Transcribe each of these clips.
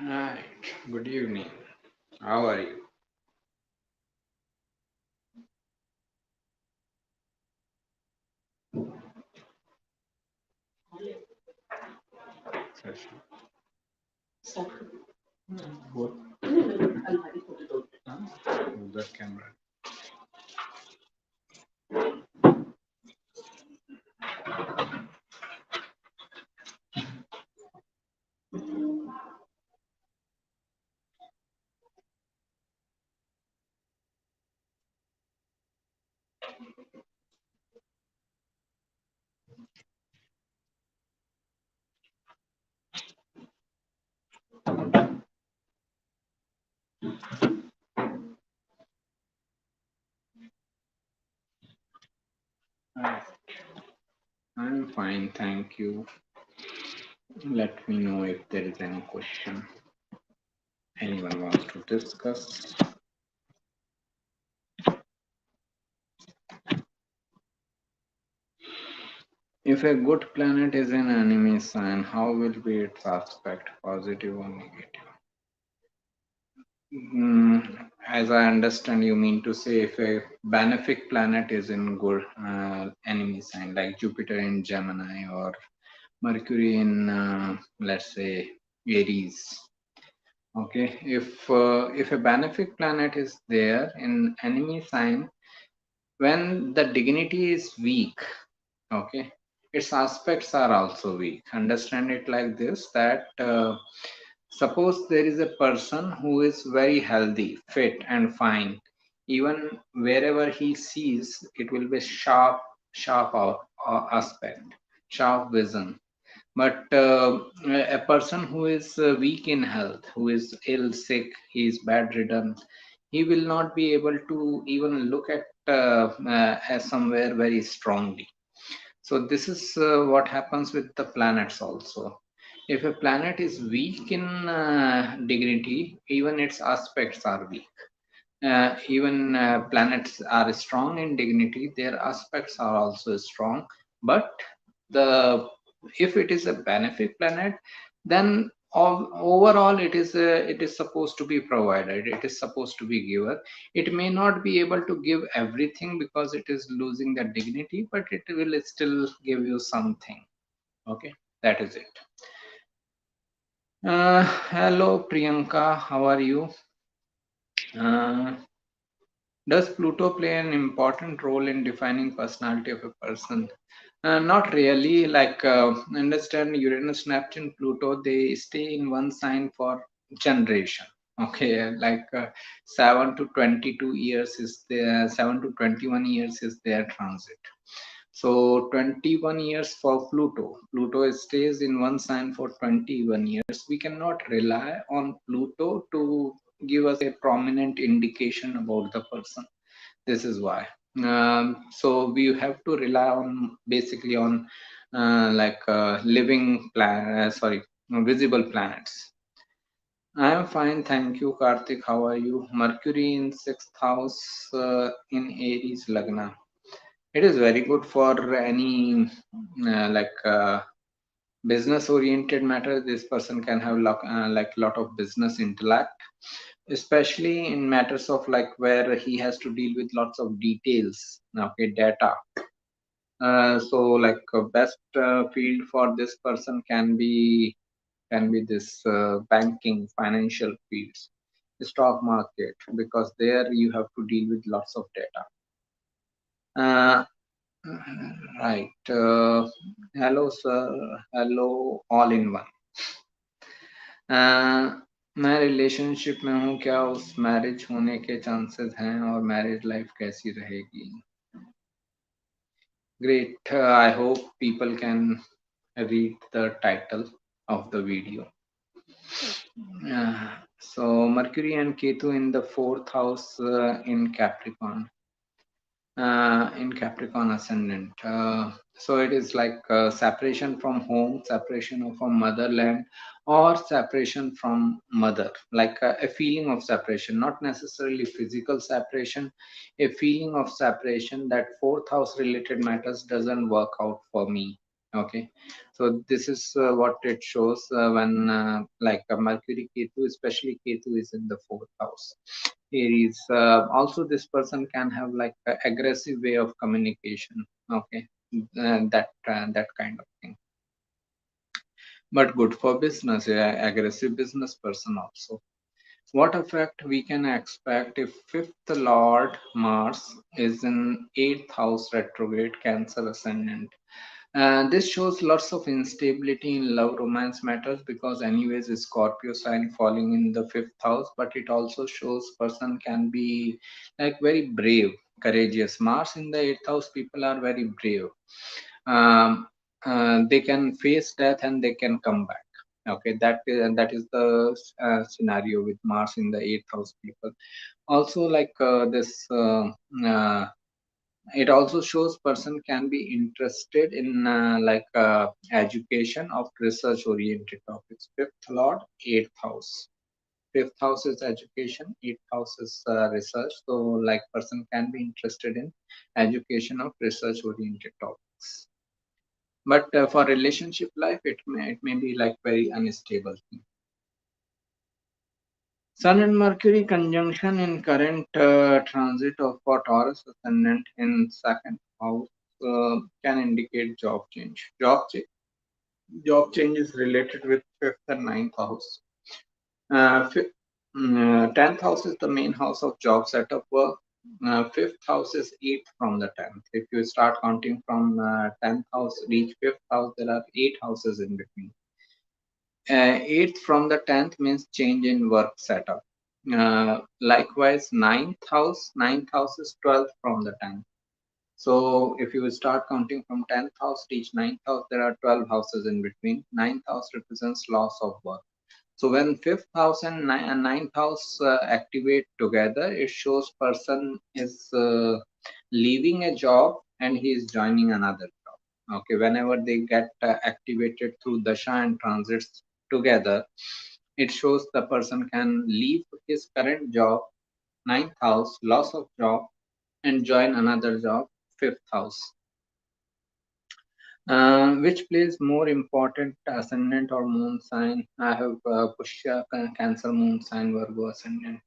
Right. Good evening. How are you? Session. What? The camera. Right. I'm fine, thank you. Let me know if there is any question anyone wants to discuss. If a good planet is an enemy sign, how will be its aspect, positive or negative? As I understand, you mean to say if a benefic planet is in good enemy sign, like Jupiter in Gemini or Mercury in, let's say, Aries. Okay, if a benefic planet is there in enemy sign, when the dignity is weak, okay, its aspects are also weak. Understand it like this: that suppose there is a person who is very healthy, fit, and fine. Even wherever he sees, it will be sharp aspect, sharp vision. But a person who is weak in health, who is ill, sick, he is bedridden, he will not be able to even look at as somewhere very strongly. So this is what happens with the planets also. If a planet is weak in dignity, even its aspects are weak. Even planets are strong in dignity, their aspects are also strong. But the if it is a benefic planet, then overall it is supposed to be provided, it is supposed to be given. It may not be able to give everything because it is losing the dignity, but it will still give you something. Okay, that is it. Hello Priyanka, how are you? uh, Does Pluto play an important role in defining personality of a person? Not really. Like, understand Uranus, Neptune, Pluto, they stay in one sign for generation. Okay, like 7 to 22 years is their 7 to 21 years is their transit. So 21 years for Pluto. Pluto stays in one sign for 21 years. We cannot rely on Pluto to give us a prominent indication about the person. This is why. So we have to rely on basically on living visible planets. I am fine, thank you, Karthik. How are you? Mercury in sixth house in Aries Lagna. It is very good for any business oriented matter. This person can have lot of business intellect, especially in matters of like where he has to deal with lots of details, okay, data. So like best field for this person can be this banking, financial fields, stock market, because there you have to deal with lots of data. uh, right. Hello sir, hello all in one. मैं relationship में हूँ, क्या उस marriage होने के chances हैं और marriage life कैसी रहेगी? Great. I hope people can read the title of the video. So Mercury and Ketu in the fourth house in Capricorn ascendant. So it is like separation from home, separation from motherland, or separation from mother, like a feeling of separation, not necessarily physical separation, a feeling of separation that fourth house related matters doesn't work out for me. Okay, so this is what it shows when like Mercury Ketu, especially Ketu is in the fourth house. Aries. Also, this person can have like an aggressive way of communication. Okay, that kind of thing. But good for business. Yeah, aggressive business person also. What effect we can expect if fifth Lord Mars is in eighth house retrograde Cancer ascendant? This shows lots of instability in love romance matters because anyways is Scorpio sign falling in the fifth house, but it also shows person can be like very brave, courageous. Mars in the eighth house, people are very brave. Um, they can face death and they can come back. Okay, that is the scenario with Mars in the eighth house people. Also, like this. It also shows person can be interested in like education of research oriented topics. Fifth lord, eighth house. Fifth house is education, eighth house is research. So like person can be interested in education of research oriented topics. But for relationship life, it may be like very unstable thing. Sun and Mercury conjunction in current transit of for Taurus ascendant in second house can indicate job change. Job change is related with fifth and ninth house. Tenth house is the main house of job setup work. Fifth house is eighth from the tenth. If you start counting from tenth house, reach fifth house, there are eight houses in between. Eighth from the tenth means change in work setup. Likewise, ninth house is 12th from the tenth. So if you start counting from 10th house, reach ninth house, there are 12 houses in between. Ninth house represents loss of work. So when fifth house and ninth house activate together, it shows person is leaving a job and he is joining another job. Okay, whenever they get activated through dasha and transits together, it shows the person can leave his current job, ninth house, loss of job, and join another job, fifth house. Which plays more important, ascendant or moon sign? I have Pushya, Cancer moon sign, Virgo ascendant.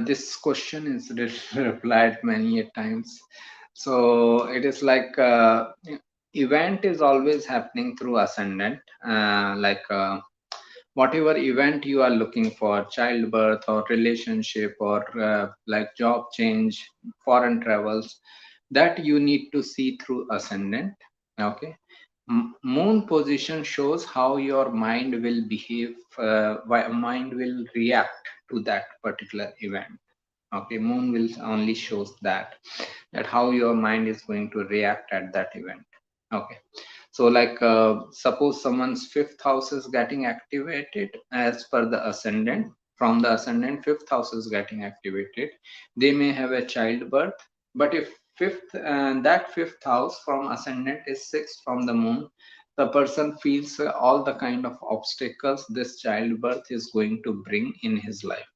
This question is replied many a times. So it is like event is always happening through ascendant. Like whatever event you are looking for, childbirth or relationship or like job change, foreign travels, that you need to see through ascendant. Okay, moon position shows how your mind will behave, mind will react to that particular event. Okay, moon will only shows that how your mind is going to react at that event. Okay, so like suppose someone's fifth house is getting activated as per the ascendant. From the ascendant, fifth house is getting activated, they may have a childbirth. But if that fifth house from ascendant is sixth from the moon, the person feels all the kind of obstacles this childbirth is going to bring in his life.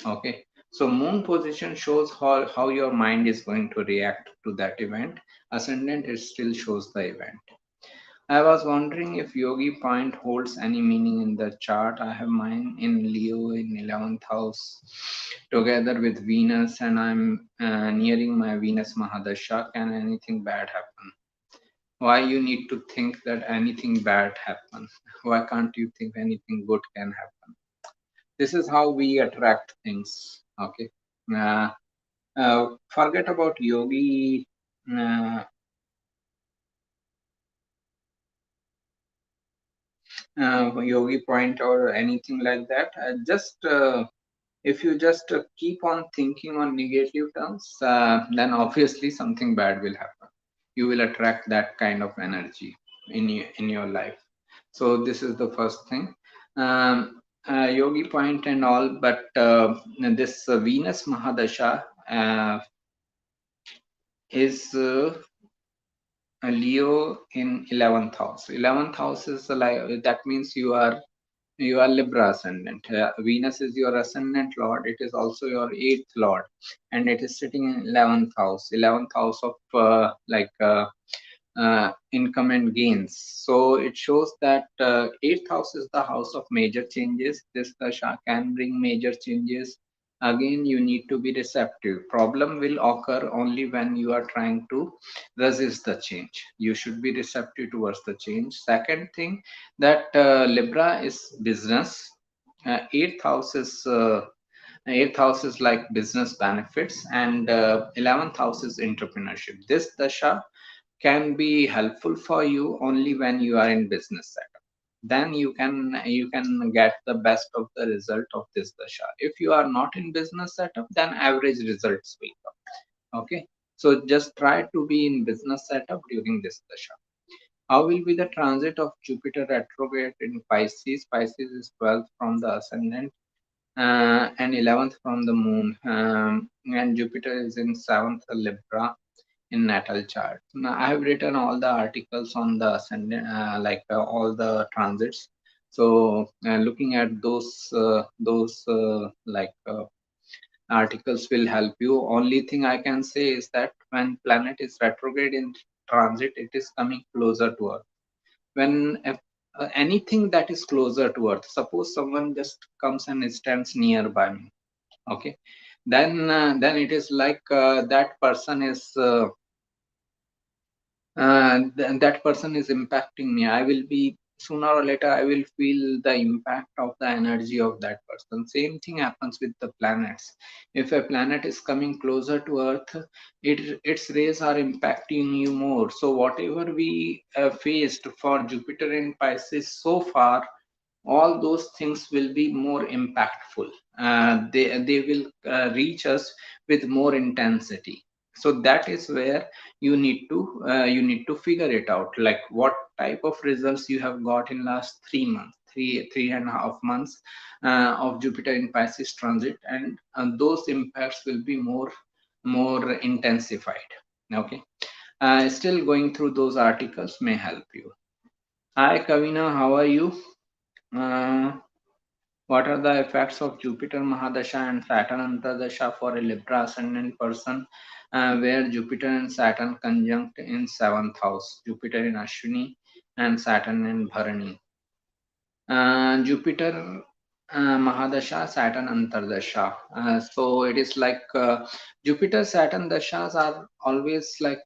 Okay, so moon position shows how your mind is going to react to that event. Ascendant, it still shows the event. I was wondering if yogi point holds any meaning in the chart. I have mine in Leo in 11th house together with Venus, and I'm nearing my Venus Mahadasha. Can anything bad happen? Why you need to think that anything bad happen? Why can't you think anything good can happen? This is how we attract things. Okay. Uh, Forget about yogi. Uh, Yogi point or anything like that. Just if you just keep on thinking on negative terms, then obviously something bad will happen. You will attract that kind of energy in your life. So this is the first thing. Yogi point and all, but this Venus Mahadasha is Leo in 11th house. 11th house is like that means you are Libra ascendant. Venus is your ascendant lord. It is also your eighth lord, and it is sitting in 11th house. 11th house of like income and gains. So it shows that eighth house is the house of major changes. This dasha can bring major changes. Again, you need to be receptive. Problem will occur only when you are trying to resist the change. You should be receptive towards the change. Second thing, that Libra is business. Eighth house is eighth house is like business benefits, and 11th house is entrepreneurship. This dasha can be helpful for you only when you are in business setup. Then you can get the best of the result of this dasha. If you are not in business setup, then average results will come. Okay, so just try to be in business setup during this dasha. How will be the transit of Jupiter retrograde in Pisces? Pisces is 12th from the ascendant, and 11th from the moon, and Jupiter is in 7th Libra in natal chart. Now, I have written all the articles on the ascendant, all the transits. So, looking at those articles will help you. Only thing I can say is that when planet is retrograde in transit, it is coming closer to Earth. When anything that is closer to Earth, suppose someone just comes and stands nearby me, okay, then it is like that person is that person is impacting me. I will be, sooner or later I will feel the impact of the energy of that person. Same thing happens with the planets. If a planet is coming closer to Earth, its rays are impacting you more. So whatever we faced for Jupiter in Pisces so far, all those things will be more impactful. They will reach us with more intensity. So that is where you need to figure it out, like what type of results you have got in last 3 months, three and a half months of Jupiter in Pisces transit, and those impacts will be more intensified. Okay, still going through those articles may help you. Hi Kavina, how are you? uh, what are the effects of Jupiter Mahadasha and Saturn Antardasha for a Libra ascendant person, where Jupiter and Saturn conjunct in seventh house, Jupiter in Ashwini and Saturn in Bharani? Jupiter Mahadasha, Saturn Antardasha. So it is like Jupiter Saturn dashas are always like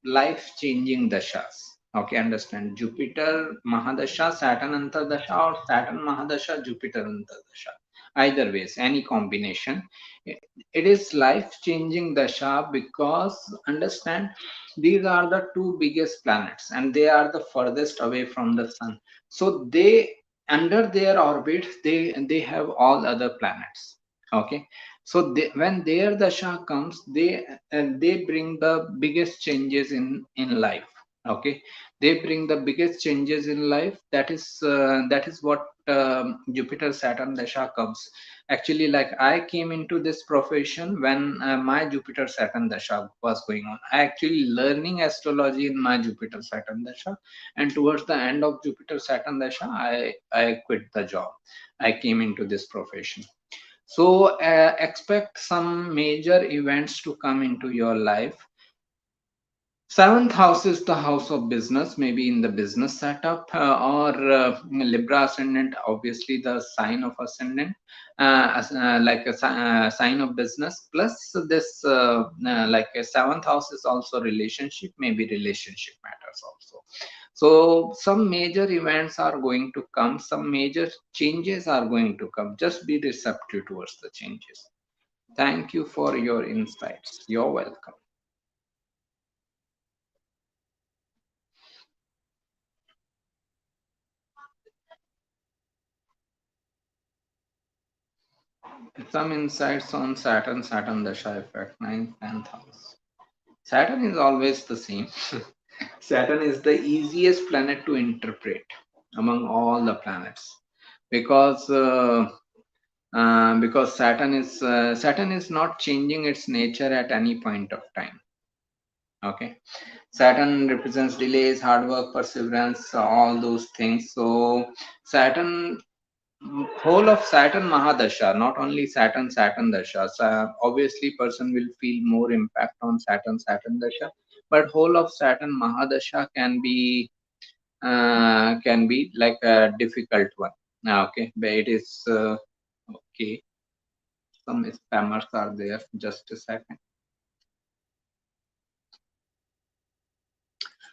life changing dashas. Okay, understand? Jupiter Mahadasha, Saturn Antardasha, or Saturn Mahadasha, Jupiter Antardasha. Either ways, any combination. It is life changing dasha because, understand, these are the two biggest planets and they are the furthest away from the sun. So they, under their orbit, they have all other planets. Okay, so when their dasha comes, they bring the biggest changes in life. Okay, they bring the biggest changes in life. That is what Jupiter Saturn dasha comes. Actually, like, I came into this profession when my Jupiter Saturn dasha was going on. I actually learning astrology in my Jupiter Saturn dasha, and towards the end of Jupiter Saturn dasha, I quit the job. I came into this profession. So expect some major events to come into your life. Seventh house is the house of business, maybe in the business setup, or Libra ascendant, obviously the sign of ascendant, like a sign of business. Plus, this like a seventh house is also relationship, maybe relationship matters also. So, some major events are going to come, some major changes are going to come. Just be receptive towards the changes. Thank you for your insights. You're welcome. Some insights on Saturn Dasha effect, ninth, 10th house. Saturn is always the same. Saturn is the easiest planet to interpret among all the planets because Saturn is not changing its nature at any point of time. Okay, Saturn represents delays, hard work, perseverance, all those things. So Saturn, whole of Saturn Mahadasha, not only Saturn Dasha. So obviously, person will feel more impact on Saturn Dasha. but whole of Saturn Mahadasha can be like a difficult one. Okay, but it is okay. Some spammers are there. Just a second.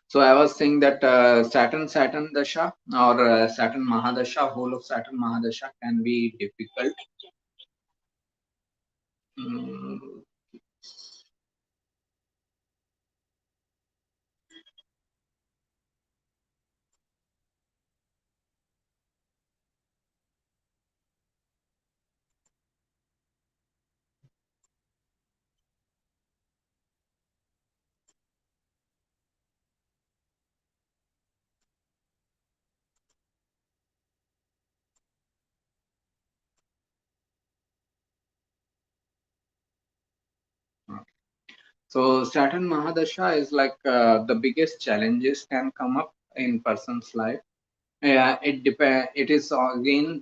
So I was saying that Saturn Dasha or Saturn Mahadasha, whole of Saturn Mahadasha can be difficult. Mm, so Saturn Mahadasha is like the biggest challenges can come up in person's life. Yeah, it depend. It is again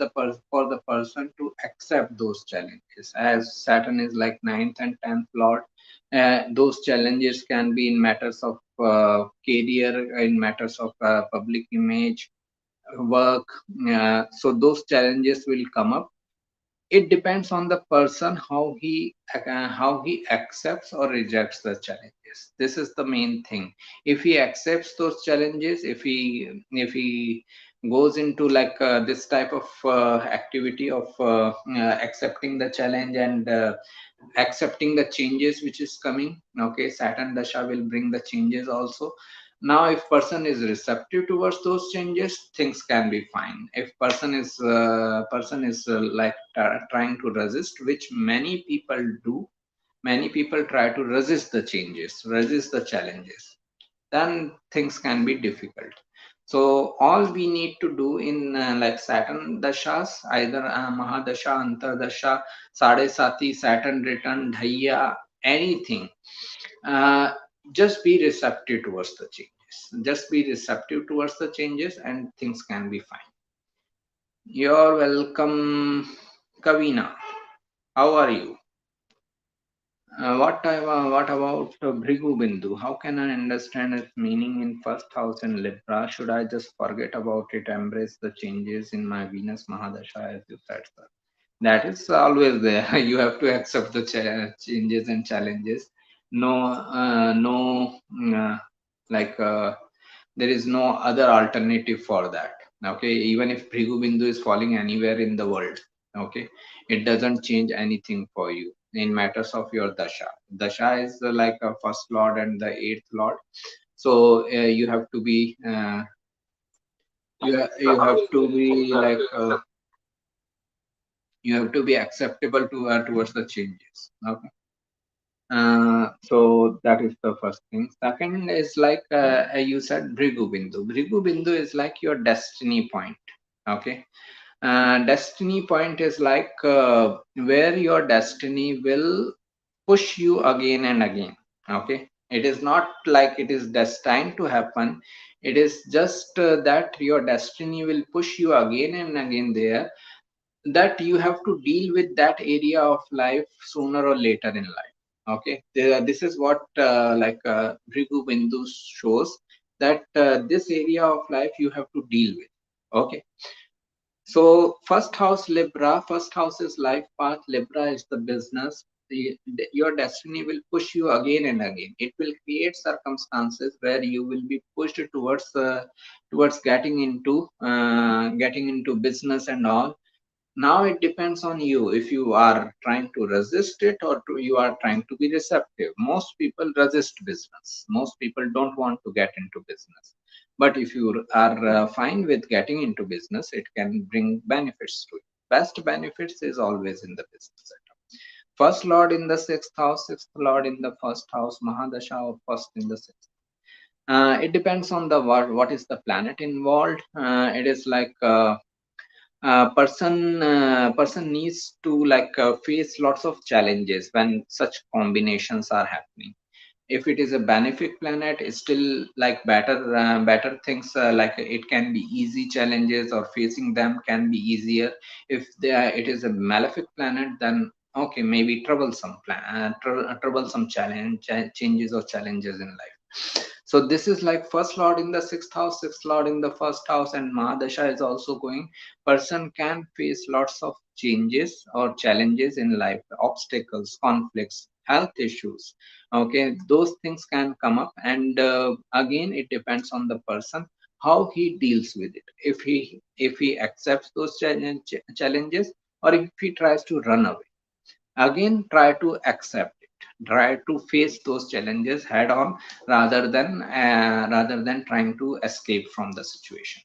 for the person to accept those challenges. As Saturn is like ninth and tenth lord, those challenges can be in matters of career, in matters of public image, work. So those challenges will come up. It depends on the person how he accepts or rejects the challenges. This is the main thing. If he accepts those challenges, if he goes into like this type of activity of accepting the challenge and accepting the changes which is coming. Okay, Saturn Dasha will bring the changes also. Now if person is receptive towards those changes, things can be fine. If person is like trying to resist, which many people do, many people try to resist the changes, resist the challenges, then things can be difficult. So all we need to do in like Saturn dashas, either Mahadasha, Antardasha, Sade Sati, Saturn return, Dhaiya, anything, uh, just be receptive towards the changes. Just be receptive towards the changes and things can be fine. You're welcome, Kavina. How are you? What about Bhrigu Bindu? How can I understand its meaning in first house in Libra? Should I just forget about it, embrace the changes in my Venus Mahadasha, as you said, sir? That is always there. You have to accept the changes and challenges. No, like there is no other alternative for that. Okay, even if Bhrigu Bindu is falling anywhere in the world, okay, it doesn't change anything for you in matters of your dasha. Dasha is like a first lord and the eighth lord, so you have to be you have to be like you have to be acceptable to towards the changes. Okay. So that is the first thing. Second is like you said, Bhrigu Bindu. Bhrigu Bindu is like your destiny point. Okay. Destiny point is like where your destiny will push you again and again. Okay. It is not like it is destined to happen. It is just that your destiny will push you again and again there, that you have to deal with that area of life sooner or later in life. Okay, this is what like Bhrigu Bindu shows, that this area of life you have to deal with. Okay, so first house Libra, first house is life path, Libra is the business. Your destiny will push you again and again. It will create circumstances where you will be pushed towards getting into business and all. Now it depends on you if you are trying to resist it or you are trying to be receptive. Most people resist business. Most people don't want to get into business. But if you are fine with getting into business, it can bring benefits to you. Best benefits is always in the business setup. First Lord in the sixth house, sixth Lord in the first house, Mahadasha of first in the sixth. It depends on the what is the planet involved. It is like person needs to like face lots of challenges when such combinations are happening. If it is a benefic planet, it's still like better things, like it can be easy challenges or facing them can be easier. If it is a malefic planet, then okay, maybe troublesome troublesome changes or challenges in life. So this is like first lord in the sixth house, sixth lord in the first house, and Mahadasha is also going. Person can face lots of changes or challenges in life, obstacles, conflicts, health issues. Okay, those things can come up, and again, it depends on the person how he deals with it. If he accepts those challenges, or if he tries to run away. Again, try to accept it, try to face those challenges head on, rather than trying to escape from the situation.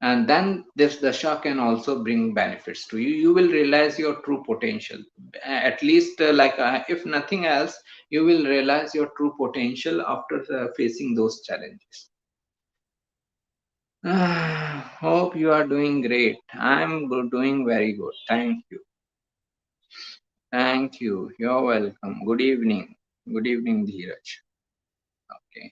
And then this dasha can also bring benefits to you. You will realize your true potential. At least, if nothing else, you will realize your true potential after facing those challenges. Hope you are doing great. I'm doing very good. Thank you. Thank you. You're welcome. Good evening. Good evening, Dheeraj. Okay.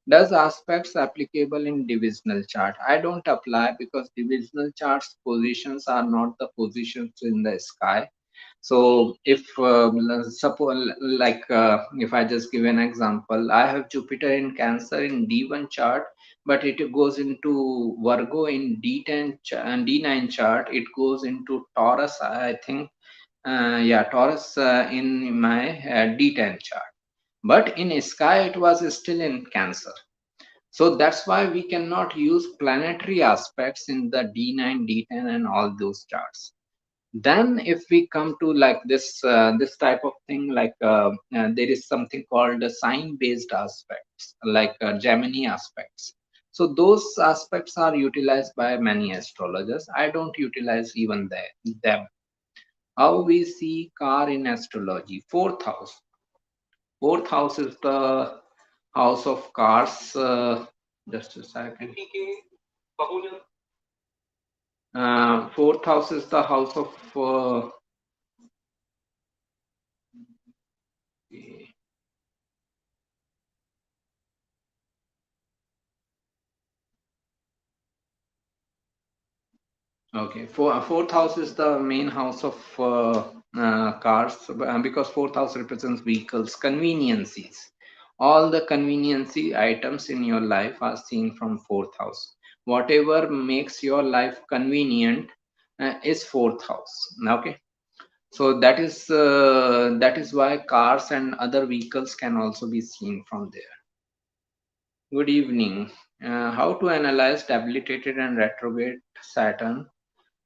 Does aspects applicable in divisional chart? I don't apply because divisional charts positions are not the positions in the sky. So if suppose, if I just give an example, I have Jupiter in Cancer in D1 chart, but it goes into Virgo in D10 and D9 chart. It goes into Taurus, I think. Yeah, Taurus in my D10 chart. But in sky, it was still in Cancer. So that's why we cannot use planetary aspects in the D9, D10, and all those charts. Then, if we come to like this type of thing, there is something called the sign-based aspects, like Gemini aspects. So those aspects are utilized by many astrologers. I don't utilize even them. How we see car in astrology? Fourth house. Fourth house is the house of cars. Just a second. Fourth house is the house of. Okay, fourth house is the main house of cars, because fourth house represents vehicles, conveniences. All the conveniency items in your life are seen from fourth house. Whatever makes your life convenient is fourth house. Okay, so that is why cars and other vehicles can also be seen from there. Good evening. How to analyze debilitated and retrograde Saturn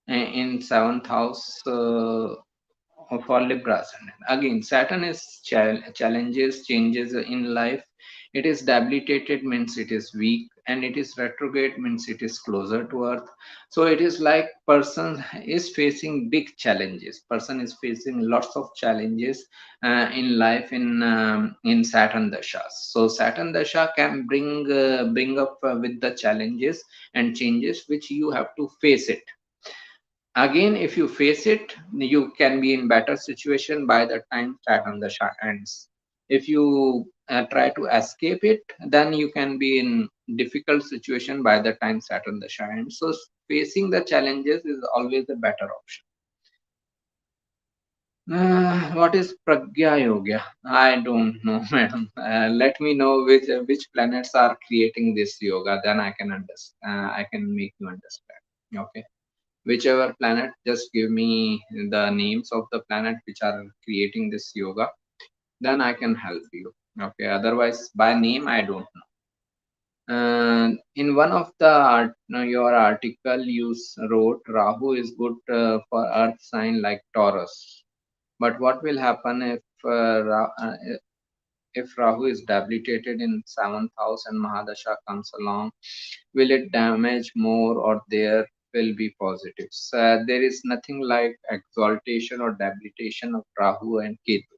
in seventh house for Libra ascendant. Again, Saturn is challenges, changes in life. It is debilitated means it is weak, and it is retrograde means it is closer to Earth. So it is like person is facing big challenges. Person is facing lots of challenges in life in Saturn dasha. So Saturn dasha can bring up with the challenges and changes which you have to face it. Again, if you face it, you can be in better situation by the time Saturn Dasha ends. If you try to escape it, then you can be in difficult situation by the time Saturn Dasha ends. So facing the challenges is always a better option. What is Pragya Yoga? I don't know, madam. Let me know which planets are creating this yoga. Then I can understand. I can make you understand. Okay. Whichever planet, just give me the names of the planet which are creating this yoga, then I can help you. Okay, otherwise by name I don't know. In one of the your article you wrote Rahu is good for earth sign like Taurus, but what will happen if Rahu is debilitated in seventh house and Mahadasha comes along? Will it damage more, or there will be positives? There is nothing like exaltation or debilitation of Rahu and Ketu.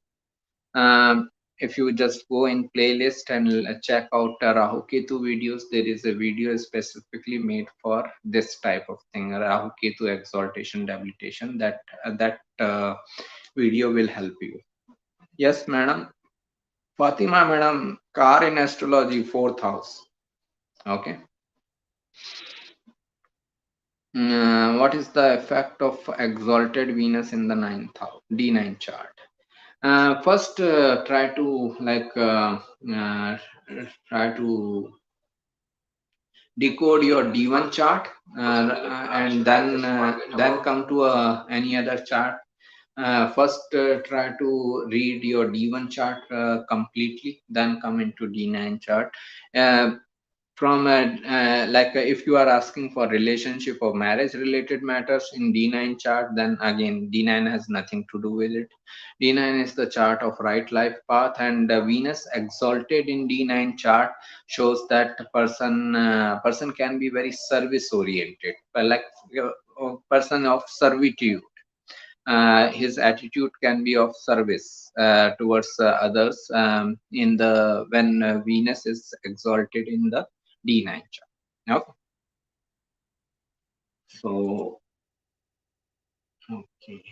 If you just go in playlist and check out Rahu Ketu videos, there is a video specifically made for this type of thing, Rahu Ketu exaltation, debilitation. That video will help you. Yes, madam. Fatima, madam, car in astrology, fourth house. Okay. What is the effect of exalted Venus in the ninth house, D9 chart? First, try to try to decode your D1 chart, and then come to any other chart. First, try to read your D1 chart completely, then come into D9 chart. Uh, from if you are asking for relationship or marriage related matters in D9 chart, then again D9 has nothing to do with it. D9 is the chart of right life path, and Venus exalted in D9 chart shows that person can be very service oriented, a person of servitude. His attitude can be of service towards others in the when Venus is exalted in the D9 chart. Okay, so okay.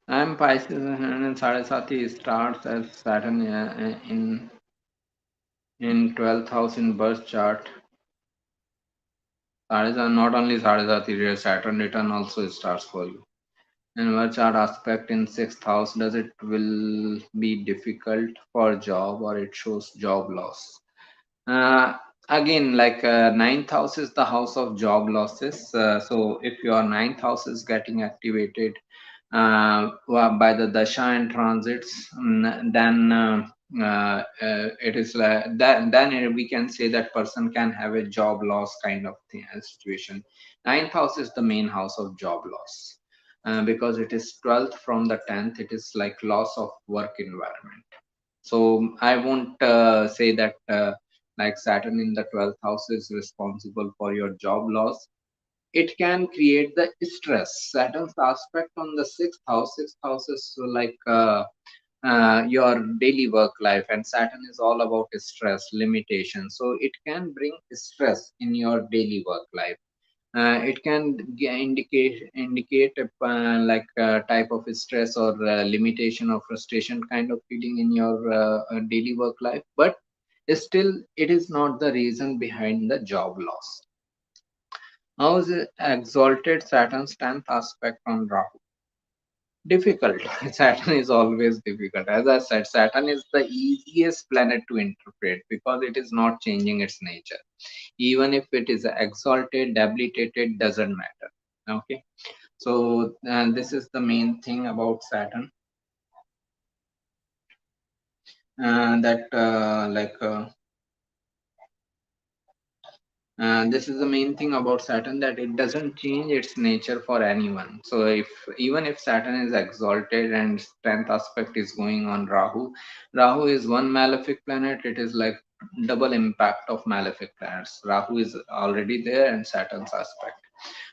I'm Pisces and Saraswati starts as Saturn in 12th house in birth chart. Saraswati, not only Saraswati, Saturn return also starts for you. And birth chart aspect in 6th house, does it will be difficult for job or it shows job loss? Uh, Again, ninth house is the house of job losses. So if your ninth house is getting activated by the dasha and transits, then it is like that. Then we can say that person can have a job loss kind of thing, situation. Ninth house is the main house of job loss. Because it is 12th from the 10th, it is like loss of work environment. So I won't say that like Saturn in the 12th house is responsible for your job loss. It can create the stress. Saturn's aspect on the sixth house is like your daily work life, and Saturn is all about stress, limitation. So it can bring stress in your daily work life. It can indicate a type of stress or limitation or frustration kind of feeling in your daily work life, but still it is not the reason behind the job loss. How is it exalted Saturn's 10th aspect on Rahu? Difficult. Saturn is always difficult. As I said, Saturn is the easiest planet to interpret because it is not changing its nature. Even if it is exalted, debilitated, doesn't matter. Okay. So this is the main thing about Saturn. That This is the main thing about Saturn, that it doesn't change its nature for anyone. So if even if Saturn is exalted and 10th aspect is going on Rahu, Rahu is one malefic planet. It is like double impact of malefic planets. Rahu is already there and Saturn's aspect.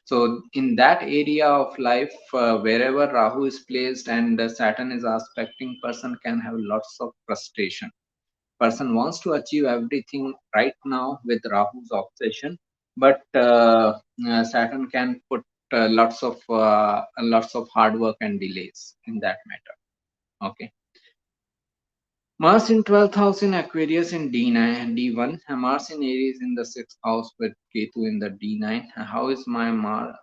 So in that area of life, wherever Rahu is placed and Saturn is aspecting, person can have lots of frustration. Person wants to achieve everything right now with Rahu's obsession, but Saturn can put lots of hard work and delays in that matter. Okay. Mars in 12th house in Aquarius in D9, D1. Mars in Aries in the 6th house with Ketu in the D9. How is my Mars?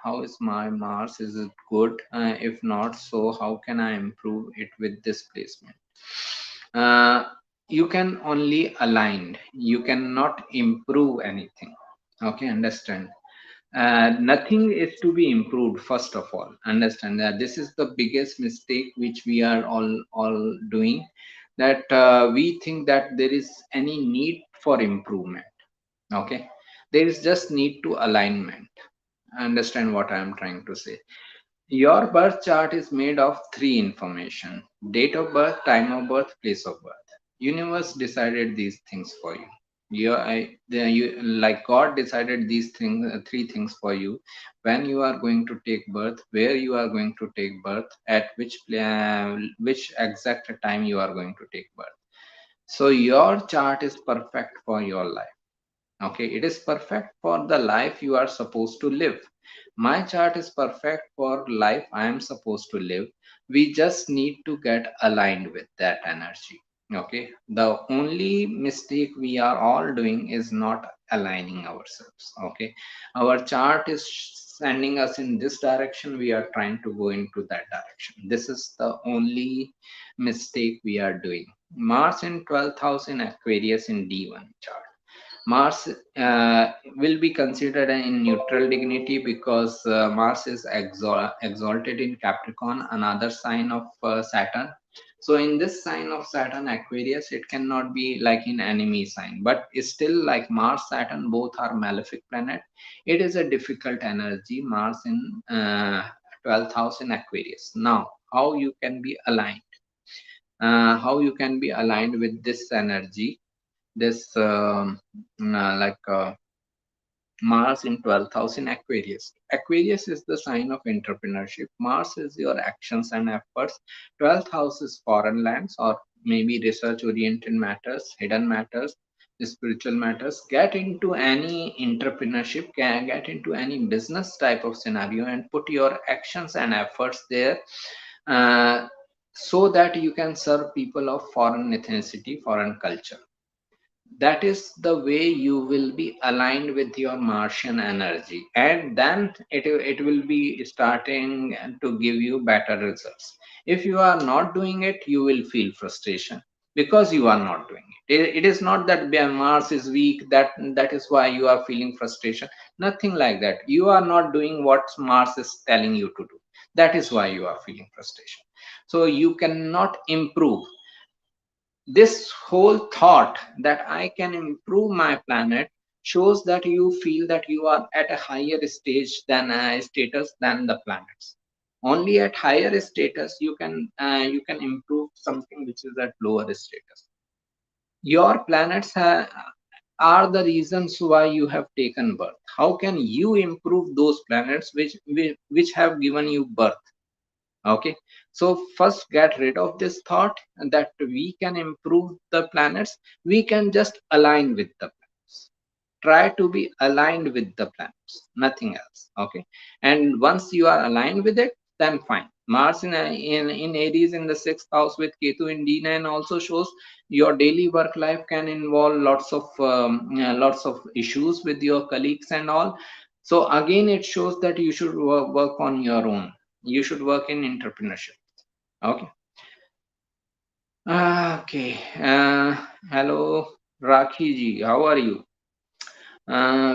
How is my Mars? Is it good? If not, so how can I improve it with this placement? Uh, you can only align. You cannot improve anything. Okay, understand? Nothing is to be improved. First of all, understand that this is the biggest mistake which we are all doing, that we think that there is any need for improvement. Okay, there is just need to alignment. Understand what I am trying to say? Your birth chart is made of three information: date of birth, time of birth, place of birth. Universe decided these things for you. Like God decided these things, three things for you: when you are going to take birth, where you are going to take birth, at which exact time you are going to take birth. So your chart is perfect for your life. Okay, it is perfect for the life you are supposed to live. My chart is perfect for life I am supposed to live. We just need to get aligned with that energy. Okay, the only mistake we are all doing is not aligning ourselves. Okay, our chart is sending us in this direction, we are trying to go into that direction. This is the only mistake we are doing. Mars in 12th house in Aquarius in D1 chart. Mars will be considered in neutral dignity because Mars is exalted in Capricorn, another sign of Saturn. So in this sign of Saturn, Aquarius, it cannot be like in enemy sign, but it's still like Mars, Saturn, both are malefic planet. It is a difficult energy, Mars in 12th house in Aquarius. Now, how you can be aligned? How you can be aligned with this energy? This like Mars in 12th house in Aquarius. Aquarius is the sign of entrepreneurship. Mars is your actions and efforts. 12th house is foreign lands or maybe research oriented matters, hidden matters, spiritual matters. Get into any entrepreneurship, can get into any business type of scenario and put your actions and efforts there, uh, so that you can serve people of foreign ethnicity, foreign culture. That is the way you will be aligned with your Martian energy, and then it will be starting to give you better results. If you are not doing it, you will feel frustration because you are not doing it. It is not that Mars is weak, that is why you are feeling frustration. Nothing like that. You are not doing what Mars is telling you to do. That is why you are feeling frustration. So you cannot improve. This whole thought that I can improve my planet shows that you feel that you are at a higher stage than status than the planets. Only at higher status you can improve something which is at lower status. Your planets are the reasons why you have taken birth. How can you improve those planets which have given you birth? Okay, so first get rid of this thought that we can improve the planets. We can just align with the planets. Try to be aligned with the planets, nothing else. Okay, and once you are aligned with it, then fine. Mars in Aries in the sixth house with Ketu in D9 also shows your daily work life can involve lots of issues with your colleagues and all. So again it shows that you should work on your own. You should work in entrepreneurship. Okay. Okay. Hello, Rakhi ji. How are you?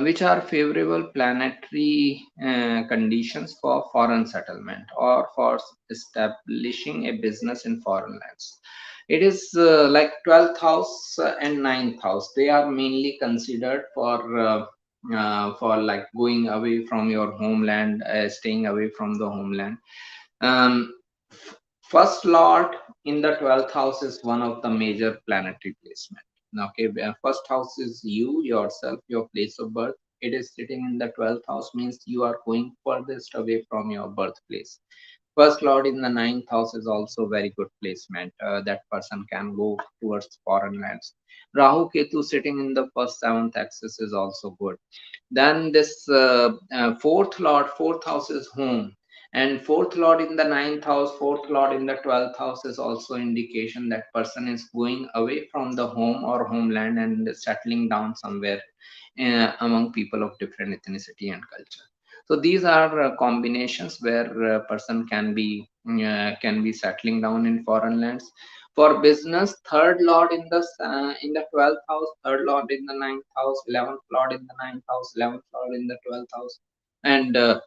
Which are favorable planetary conditions for foreign settlement or for establishing a business in foreign lands? It is like 12th house and 9th house. They are mainly considered for like going away from your homeland, staying away from the homeland. Um, First lord in the 12th house is one of the major planetary placement. Okay, first house is you, yourself, your place of birth. It is sitting in the 12th house, means you are going furthest away from your birthplace. First lord in the 9th house is also very good placement. That person can go towards foreign lands. Rahu Ketu sitting in the first seventh axis is also good. Then this fourth house is home, and fourth lord in the ninth house, fourth lord in the 12th house is also indication that person is going away from the home or homeland and settling down somewhere among people of different ethnicity and culture. So these are combinations where a person can be settling down in foreign lands. For business, third lord in the 12th house, third lord in the ninth house, 11th lord in the ninth house, 11th lord in the 12th house, and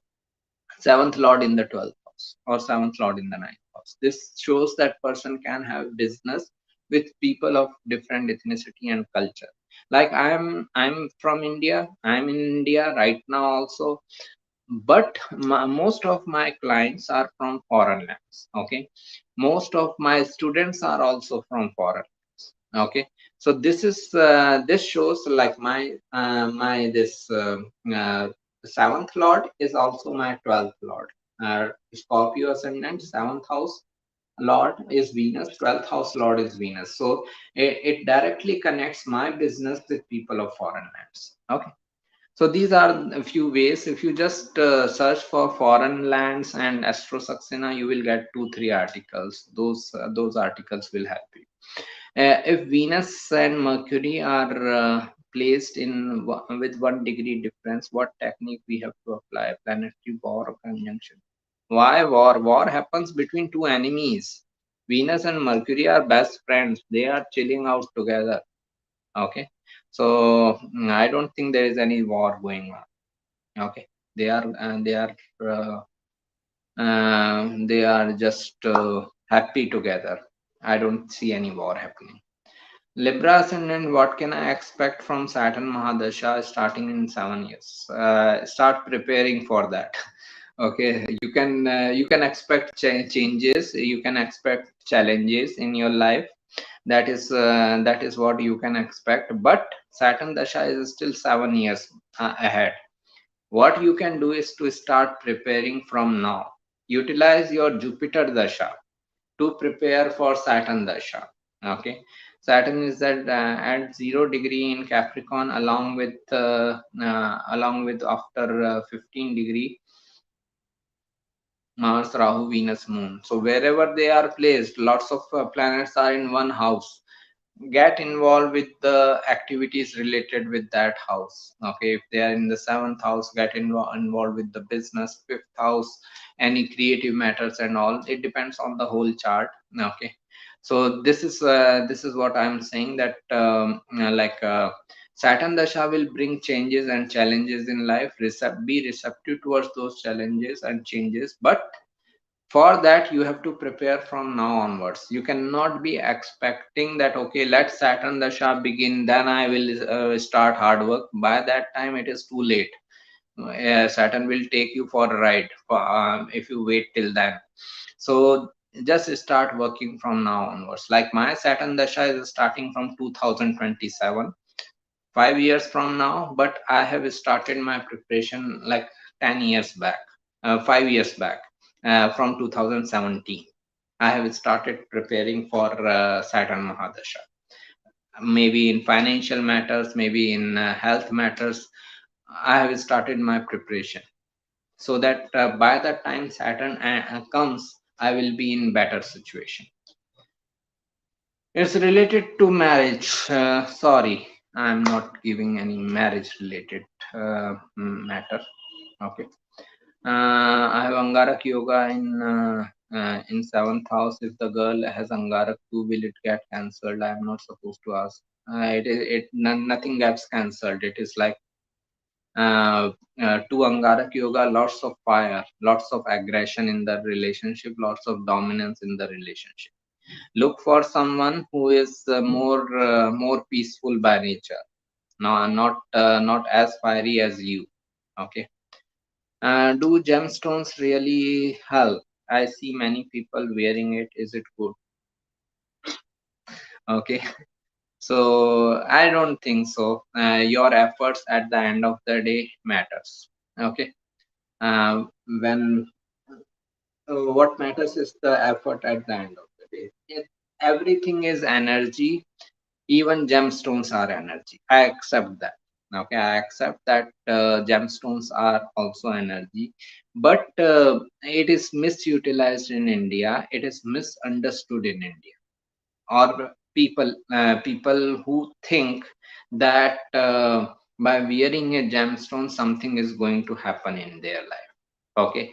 seventh lord in the 12th house or seventh lord in the ninth house. This shows that person can have business with people of different ethnicity and culture. Like I'm from India. I'm in India right now also, but most of my clients are from foreign lands. Okay, most of my students are also from foreign lands. Okay, so this shows like my this seventh lord is also my 12th lord. Scorpio ascendant, seventh house lord is Venus, 12th house lord is Venus. So it directly connects my business with people of foreign lands. Okay, So these are a few ways. If you just search for foreign lands and Astro Saxena, you will get 2 3 articles. Those articles will help you. If Venus and Mercury are placed in with 1 degree difference, what technique we have to apply? Planetary war or conjunction? Why war? War happens between two enemies. Venus and Mercury are best friends. They are chilling out together. Okay, so I don't think there is any war going on. Okay, uh, they are just happy together. I don't see any war happening. Libra ascendant, what can I expect from Saturn Mahadasha starting in 7 years? Start preparing for that. Okay, you can expect changes, you can expect challenges in your life. That is what you can expect. But Saturn Dasha is still 7 years ahead. What you can do is to start preparing from now. Utilize your Jupiter Dasha to prepare for Saturn Dasha. Okay, Saturn is at 0 degree in Capricorn, along with after 15 degree Mars, Rahu, Venus, Moon. So wherever they are placed, lots of planets are in one house. Get involved with the activities related with that house. Okay, if they are in the seventh house, get involved with the business. Fifth house, any creative matters and all. It depends on the whole chart. Okay, so this is what I'm saying, that Saturn Dasha will bring changes and challenges in life. Be receptive towards those challenges and changes, but for that you have to prepare from now onwards. You cannot be expecting that, okay, let Saturn Dasha begin, then I will start hard work. By that time it is too late. Saturn will take you for a ride if you wait till then. So just start working from now onwards. Like my Saturn Dasha is starting from 2027, 5 years from now, but I have started my preparation like 10 years back, 5 years back, from 2017. I have started preparing for Saturn Mahadasha. Maybe in financial matters, maybe in health matters, I have started my preparation so that by the time Saturn comes, I will be in better situation. It's related to marriage. Sorry, I'm not giving any marriage related matter. Okay. I have Angarak Yoga in seventh house. If the girl has Angarak too, will it get cancelled? I am not supposed to ask. Nothing gets cancelled. It is like to Angarak Yoga, lots of fire, lots of aggression in the relationship, lots of dominance in the relationship. Look for someone who is more peaceful by nature, no, not as fiery as you. Okay. Do gemstones really help? I see many people wearing it. Is it good? Okay. So I don't think so. Your efforts at the end of the day matters. Okay. When What matters is the effort at the end of the day. Everything is energy. Even gemstones are energy. I accept that. Okay, I accept that gemstones are also energy, but it is misutilized in India. It is misunderstood in India, or people who think that by wearing a gemstone something is going to happen in their life. Okay,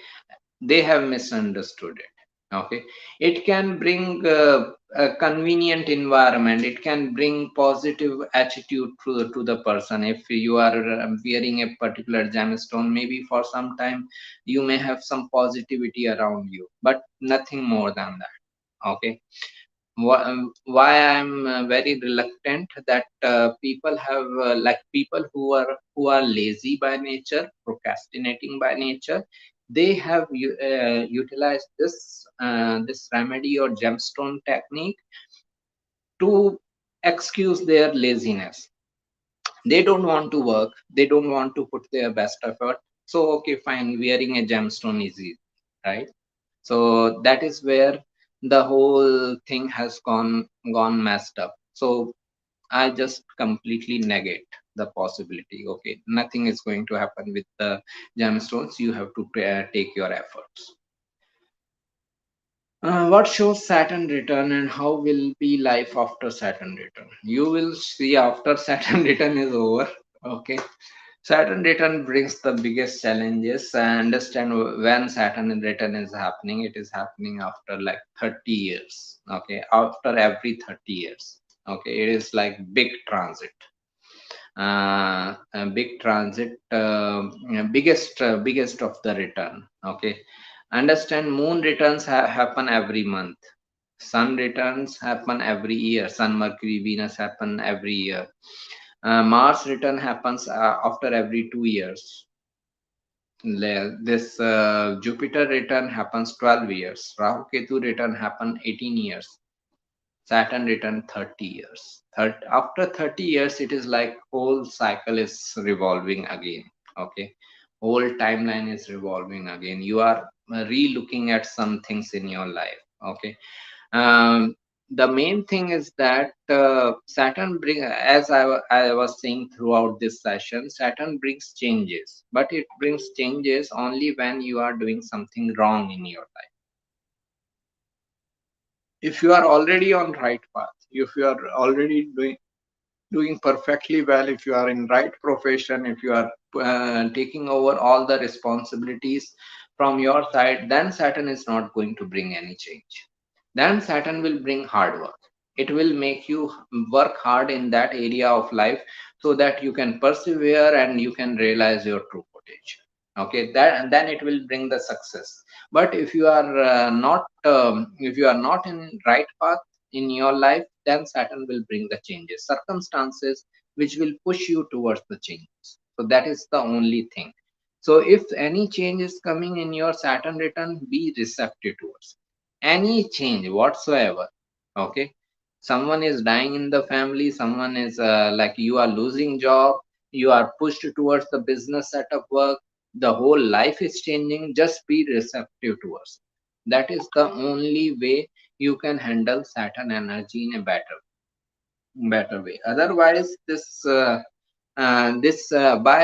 they have misunderstood it. Okay, it can bring a convenient environment, it can bring positive attitude to the person. If you are wearing a particular gemstone, maybe for some time you may have some positivity around you, but nothing more than that. Okay, why I'm very reluctant that people who are lazy by nature, procrastinating by nature, they have utilized this remedy or gemstone technique to excuse their laziness. They don't want to work, they don't want to put their best effort, so okay, fine, wearing a gemstone is easy, right? So that is where the whole thing has gone messed up. So I just completely negate the possibility. Okay, nothing is going to happen with the gemstones. You have to take your efforts. What shows Saturn return and how will be life after Saturn return? You will see after Saturn return is over. Okay, Saturn return brings the biggest challenges. I understand when Saturn return is happening. It is happening after like 30 years. Okay, after every 30 years. Okay, it is like big transit. A big transit, biggest of the return. Okay, understand moon returns happen every month. Sun returns happen every year. Sun, Mercury, Venus happen every year. Mars return happens after every 2 years. This Jupiter return happens 12 years. Rahu Ketu return happen 18 years. Saturn return 30 years. After 30 years, it is like whole cycle is revolving again. Okay, whole timeline is revolving again. You are re-looking at some things in your life. Okay, um, the main thing is that Saturn bring, as I was saying throughout this session, Saturn brings changes, but it brings changes only when you are doing something wrong in your life. If you are already on right path, if you are already doing perfectly well, if you are in right profession, if you are taking over all the responsibilities from your side, then Saturn is not going to bring any change. Then Saturn will bring hard work. It will make you work hard in that area of life so that you can persevere and you can realize your true potential. Okay, that, and then it will bring the success. But if you are not if you are not in right path in your life, then Saturn will bring the changes, circumstances which will push you towards the changes. So that is the only thing. So if any change is coming in your Saturn return, be receptive towards any change whatsoever. Okay, someone is dying in the family, someone is like you are losing job, you are pushed towards the business setup work, the whole life is changing. Just be receptive towards. That is the only way you can handle Saturn energy in a better way. Otherwise, this by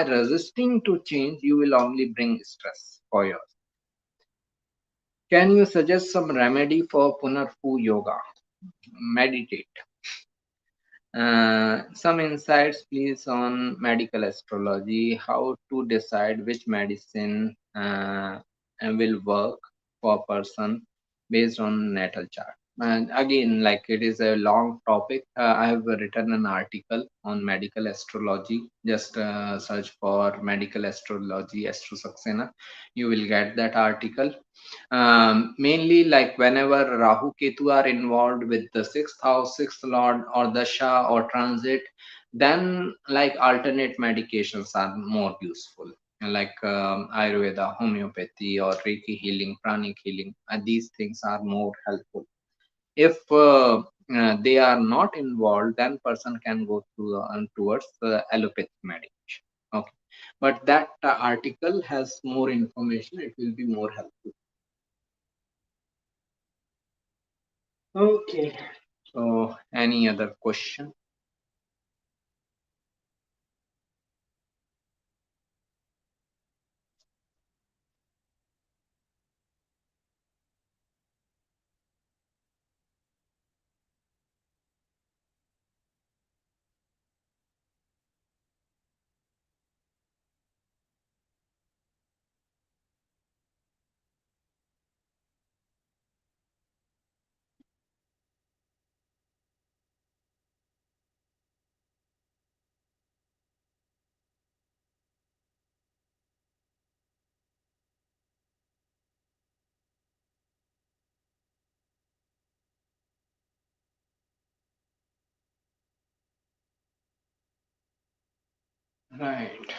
resisting to change, you will only bring stress for yourself. Can you suggest some remedy for Punarpu yoga? Meditate. Some insights, please, on medical astrology. How to decide which medicine will work for a person based on natal chart. And again, like it is a long topic. I have written an article on medical astrology. Just search for medical astrology, Astro Saxena. You will get that article. Mainly, like whenever Rahu Ketu are involved with the sixth house, sixth lord, or dasha or transit, then like alternate medications are more useful, like Ayurveda, homeopathy, or Reiki healing, pranic healing. These things are more helpful. If they are not involved, then person can go towards allopathic medication. Okay, but that article has more information. It will be more helpful. Okay. So, any other question? Right.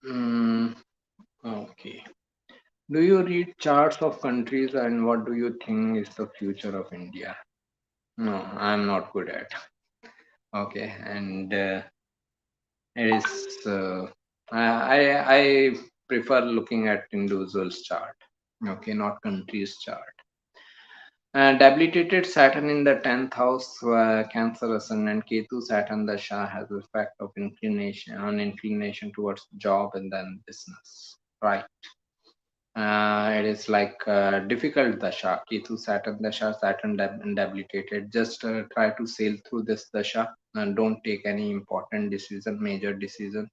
Mm, okay. Do you read charts of countries and what do you think is the future of India? No, I'm not good at. Okay, and it is. I prefer looking at individuals chart. Okay, not countries chart. Debilitated Saturn in the 10th house, Cancer ascendant, Ketu Saturn Dasha has effect of inclination towards job and then business. Right. It is like difficult dasha. Ketu Saturn dasha, Saturn debilitated. Just try to sail through this dasha and don't take any important decision, major decisions.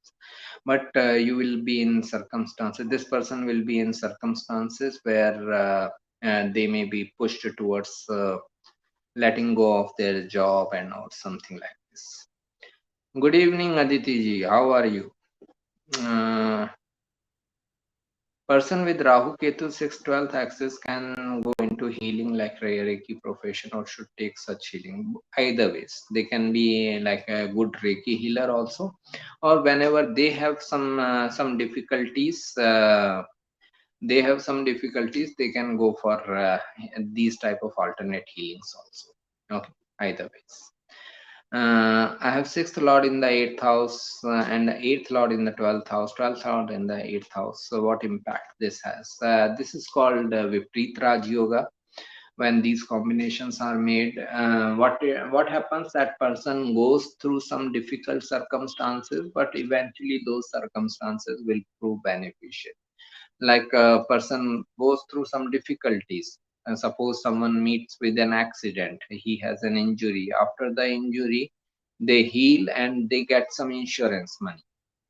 But you will be in circumstances. This person will be in circumstances where they may be pushed towards letting go of their job and or something like this. Good evening, Aditi ji. How are you? Uh, Person with Rahu Ketu 6 12th axis can go into healing like Reiki profession or should take such healing. Either ways, they can be like a good Reiki healer also, or whenever they have some difficulties, they can go for these type of alternate healings also. Okay, either ways. I have sixth lord in the eighth house and the eighth lord in the 12th house, 12th lord in the eighth house. So, what impact this has? This is called Viprit Raj Yoga. When these combinations are made, what happens? That person goes through some difficult circumstances, but eventually those circumstances will prove beneficial. Like a person goes through some difficulties, and suppose someone meets with an accident, he has an injury. After the injury, they heal and they get some insurance money.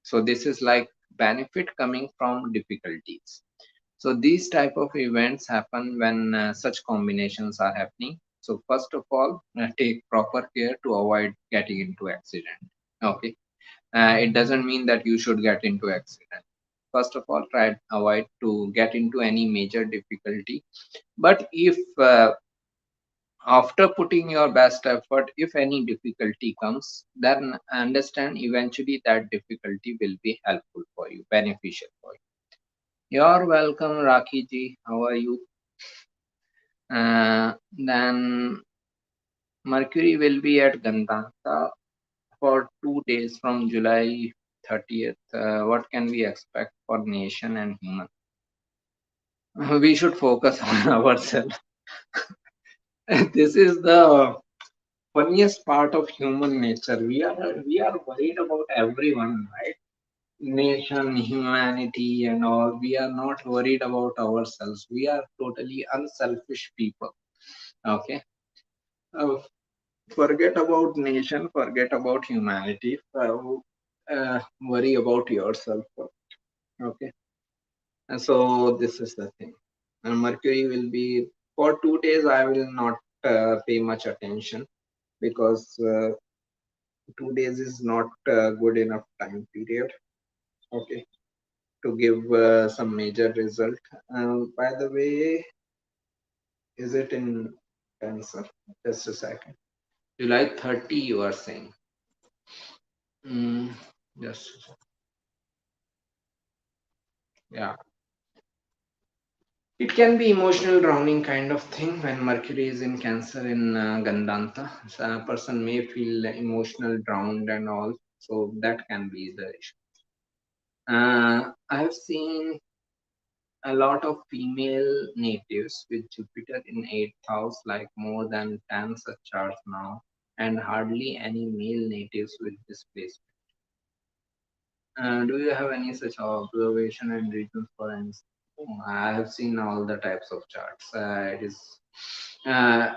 So this is like benefit coming from difficulties. So these type of events happen when such combinations are happening. So first of all, take proper care to avoid getting into accident. Okay. It doesn't mean that you should get into accident. First of all, try to avoid to get into any major difficulty. But if after putting your best effort, if any difficulty comes, then understand eventually that difficulty will be helpful for you, beneficial for you. You're welcome, Rakhi ji. How are you? Then Mercury will be at Gandanta for 2 days from July 30th. What can we expect for nation and human? We should focus on ourselves. This is the funniest part of human nature. We are worried about everyone, right? Nation, humanity, and all. We are not worried about ourselves. We are totally unselfish people. Okay. Uh, Forget about nation. Forget about humanity. Worry about yourself. Okay. And so this is the thing. And Mercury will be for 2 days. I will not pay much attention because 2 days is not good enough time period. Okay, to give some major result. By the way, is it in Cancer? Just a second. July 30, you are saying. Mm, just yeah. It can be emotional drowning kind of thing when Mercury is in Cancer in Gandanta. So a person may feel emotional drowned and all. So that can be the issue. I have seen a lot of female natives with Jupiter in 8th house, like more than 10 such charts now, and hardly any male natives with displacement. Do you have any such observation and reasons for any? I have seen all the types of charts. Uh,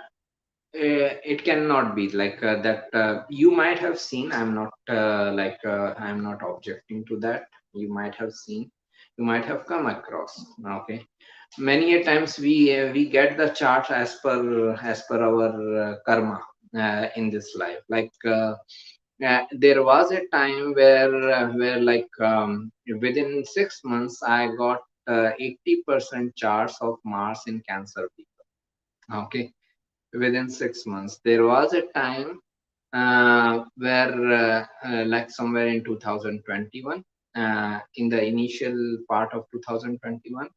it cannot be like that. You might have seen. I'm not I'm not objecting to that. You might have seen. You might have come across. Okay, many a times we get the chart as per our karma in this life. Like there was a time where like within 6 months I got 80% charts of Mars in Cancer people. Okay, within 6 months. There was a time where like somewhere in 2021, in the initial part of 2021.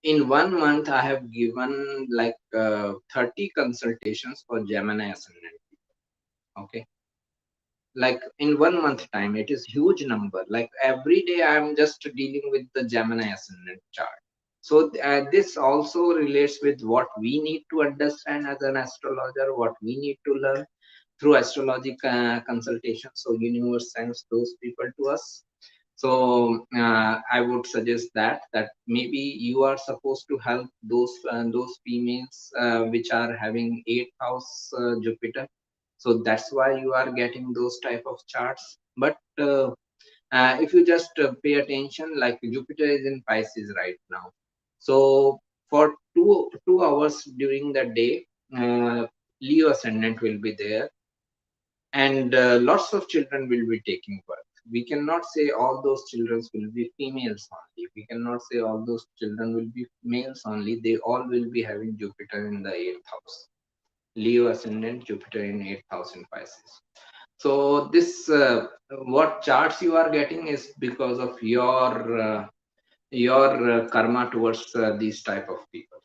In 1 month, I have given like 30 consultations for Gemini ascendant. Okay. Like in 1 month time, it is huge number. Like every day I'm just dealing with the Gemini ascendant chart. So this also relates with what we need to understand as an astrologer, what we need to learn through astrology consultation. So universe sends those people to us. So I would suggest that maybe you are supposed to help those females which are having eighth house Jupiter. So that's why you are getting those type of charts. But if you just pay attention, like Jupiter is in Pisces right now. So for two hours during the day, Leo ascendant will be there, and lots of children will be taking birth. We cannot say all those children will be females only. We cannot say all those children will be males only. They all will be having Jupiter in the eighth house. Leo ascendant, Jupiter in eighth house in Pisces. So this what charts you are getting is because of your karma towards these type of people.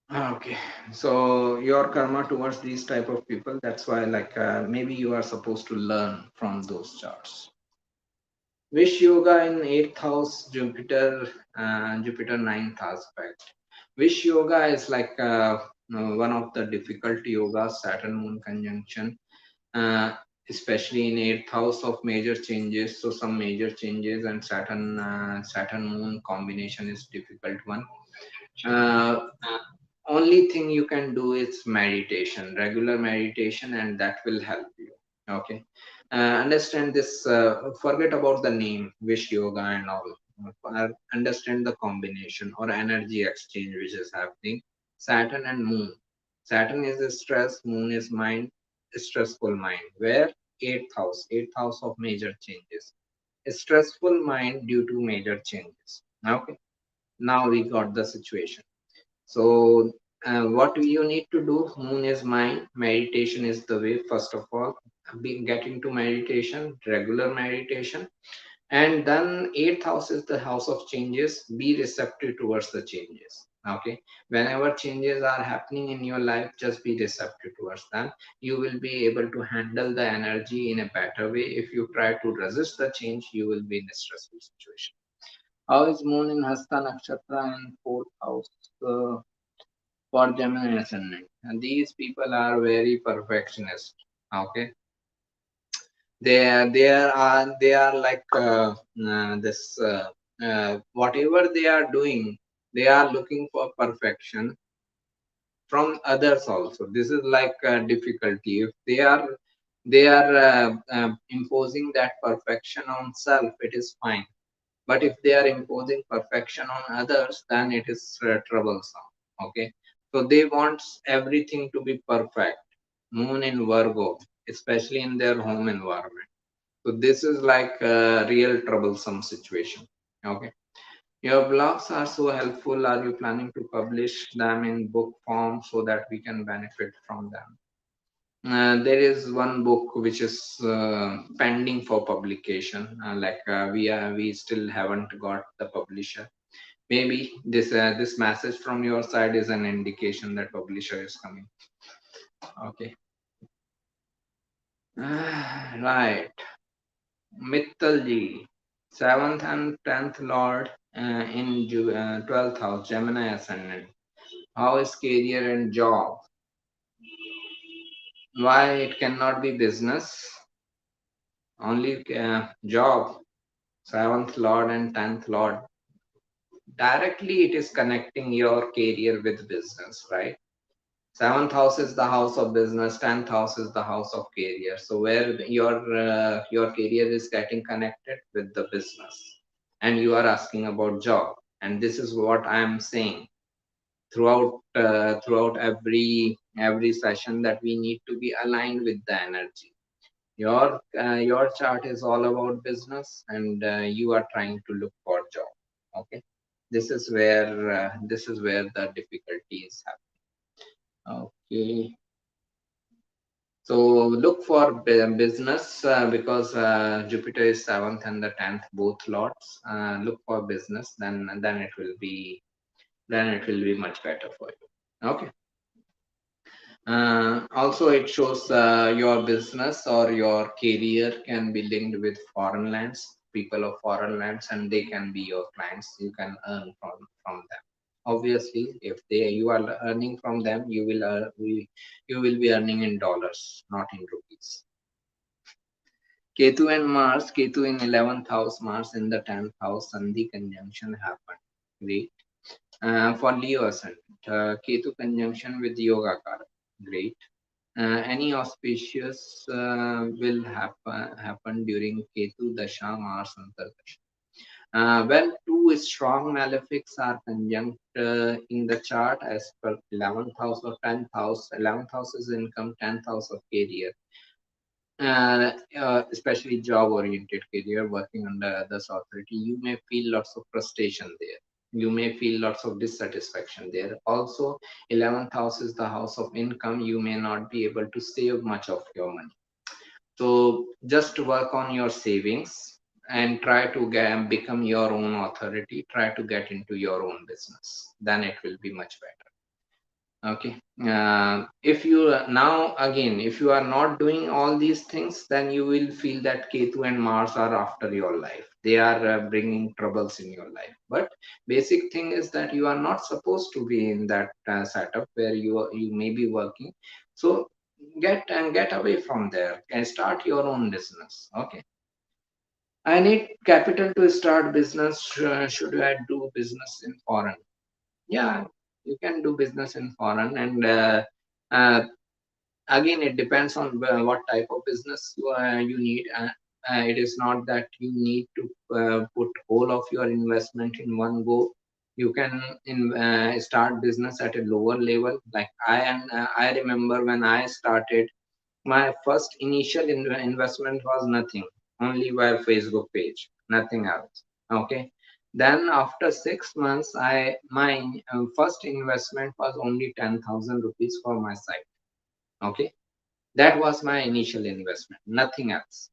Okay, so your karma towards these type of people, that's why like maybe you are supposed to learn from those charts. Wish yoga in eighth house, Jupiter, Jupiter ninth aspect. Wish yoga is like one of the difficult yogas, Saturn Moon conjunction, uh, especially in eighth house of major changes. So some major changes and Saturn Moon combination is difficult one. Uh, Only thing you can do is meditation, regular meditation, and that will help you. Okay, understand this. Forget about the name, Wish Yoga and all. Understand the combination or energy exchange which is happening. Saturn and Moon. Saturn is the stress, Moon is mind, stressful mind. Where eighth house of major changes. A stressful mind due to major changes. Okay, now we got the situation. So, what you need to do, Moon is mind, meditation is the way, first of all, get into meditation, regular meditation. And then eighth house is the house of changes. Be receptive towards the changes. Okay. Whenever changes are happening in your life, just be receptive towards them. You will be able to handle the energy in a better way. If you try to resist the change, you will be in a stressful situation. How is Moon in Hasta Nakshatra and fourth house? Uh, for Gemini ascendant. And these people are very perfectionist. Okay, they are like this whatever they are doing, they are looking for perfection from others also. This is like difficulty. If they are imposing that perfection on self, it is fine. But if they are imposing perfection on others, then it is troublesome. Okay, so they want everything to be perfect. Moon in Virgo, especially in their home environment. So this is like a real troublesome situation. Okay, your blogs are so helpful. Are you planning to publish them in book form so that we can benefit from them? There is one book which is pending for publication. We still haven't got the publisher. Maybe this message from your side is an indication that publisher is coming. Okay. Right. Mittalji, seventh and tenth lord in 12th house, Gemini ascendant. How is career and job? Why it cannot be business? Only job. Seventh lord and tenth lord. Directly, it is connecting your career with business, right? Seventh house is the house of business. Tenth house is the house of career. So where your career is getting connected with the business, and you are asking about job. And this is what I am saying throughout every session, that we need to be aligned with the energy. Your chart is all about business, and you are trying to look for job. Okay, this is where the difficulty is happening. Okay, so look for business because Jupiter is seventh and the tenth both lords. Look for business, then it will be much better for you. Okay. Also, it shows your business or your career can be linked with foreign lands, people of foreign lands, and they can be your clients. You can earn from them. Obviously, if you are earning from them, you will be earning in dollars, not in rupees. Ketu and Mars, Ketu in 11th house, Mars in the 10th house, Sandhi conjunction happened. Great. For Leo ascendant, Ketu conjunction with Yoga Kara. Great. Any auspicious will happen during Ketu Dasha Mars Antardasha. When two strong malefics are conjunct in the chart as per 11th house or 10th house, 11th house is income, 10th house of career, especially job oriented career working under others' authority, you may feel lots of frustration there. You may feel lots of dissatisfaction there. Also, 11th house is the house of income. You may not be able to save much of your money. So just work on your savings and try to become your own authority. Try to get into your own business. Then it will be much better. Okay. If you now again, if you are not doing all these things, then you will feel that Ketu and Mars are after your life. They are bringing troubles in your life. But basic thing is that you are not supposed to be in that setup where you may be working. So get away from there and start your own business. Okay. I need capital to start business. Should I do business in foreign? Yeah, you can do business in foreign, and uh, again it depends on what type of business you need. It is not that you need to put whole of your investment in one go. You can start business at a lower level. Like I remember when I started, my first initial investment was nothing, only my Facebook page, nothing else. Okay. Then after 6 months, my first investment was only 10,000 rupees for my site. Okay. That was my initial investment, nothing else.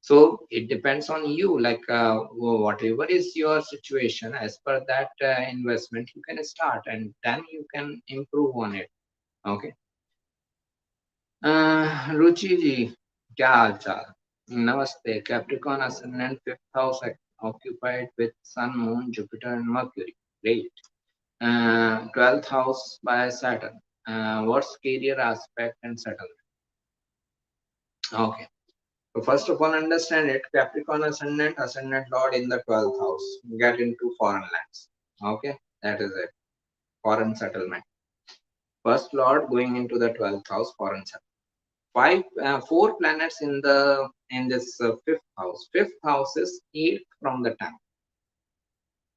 So it depends on you, like whatever is your situation, as per that investment, you can start and then you can improve on it. Okay. रुचि जी, क्या हाल चाल? Namaste. Capricorn ascendant, fifth house occupied with Sun, Moon, Jupiter, and Mercury. Great. 12th house by Saturn. What's career aspect and settlement? Okay. So first of all, understand it. Capricorn ascendant, ascendant Lord in the 12th house. Get into foreign lands. Okay. That is it. Foreign settlement. First Lord going into the 12th house, foreign settlement. Four planets in this fifth house. Fifth house is eighth from the 10th.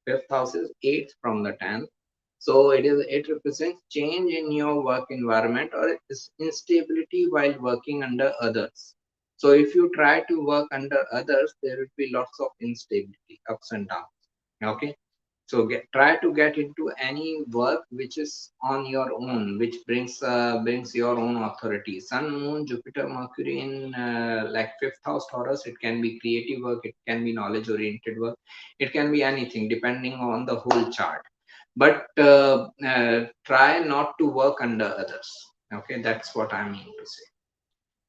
Fifth house is eighth from the 10th. So it represents change in your work environment or instability while working under others. So if you try to work under others, there will be lots of instability, ups and downs. Okay. So try to get into any work which is on your own, which brings your own authority. Sun, Moon, Jupiter, Mercury in like fifth house Taurus. It can be creative work. It can be knowledge oriented work. It can be anything depending on the whole chart. But try not to work under others. Okay, that's what I mean to say.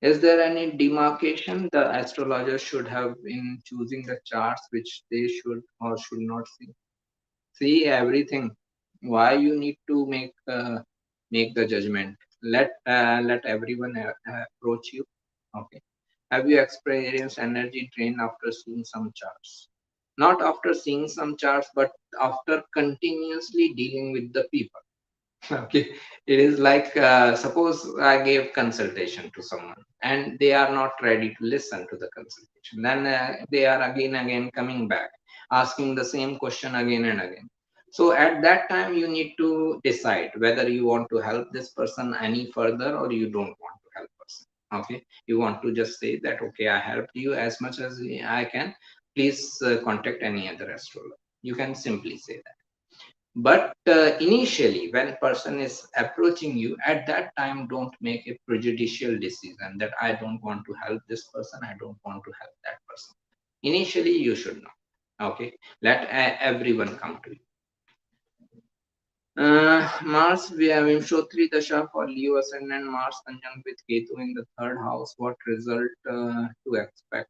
Is there any demarcation the astrologer should have in choosing the charts which they should or should not see? See everything. Why you need to make the judgment? Let everyone approach you. Okay. Have you experienced energy drain after seeing some charts? Not after seeing some charts, but after continuously dealing with the people. Okay. It is like suppose I gave consultation to someone and they are not ready to listen to the consultation, then they are again coming back asking the same question again and again. So at that time you need to decide whether you want to help this person any further or you don't want to help person. Okay. You want to just say that okay, I helped you as much as I can, please contact any other astrologer. You can simply say that. But initially when person is approaching you, at that time don't make a prejudicial decision that I don't want to help this person, I don't want to help that person. Initially you should not. Okay. Let everyone come to you. Mars, we have Vimshotri Dasha for Leo ascendant, Mars conjunct with Ketu in the third house. What result to expect?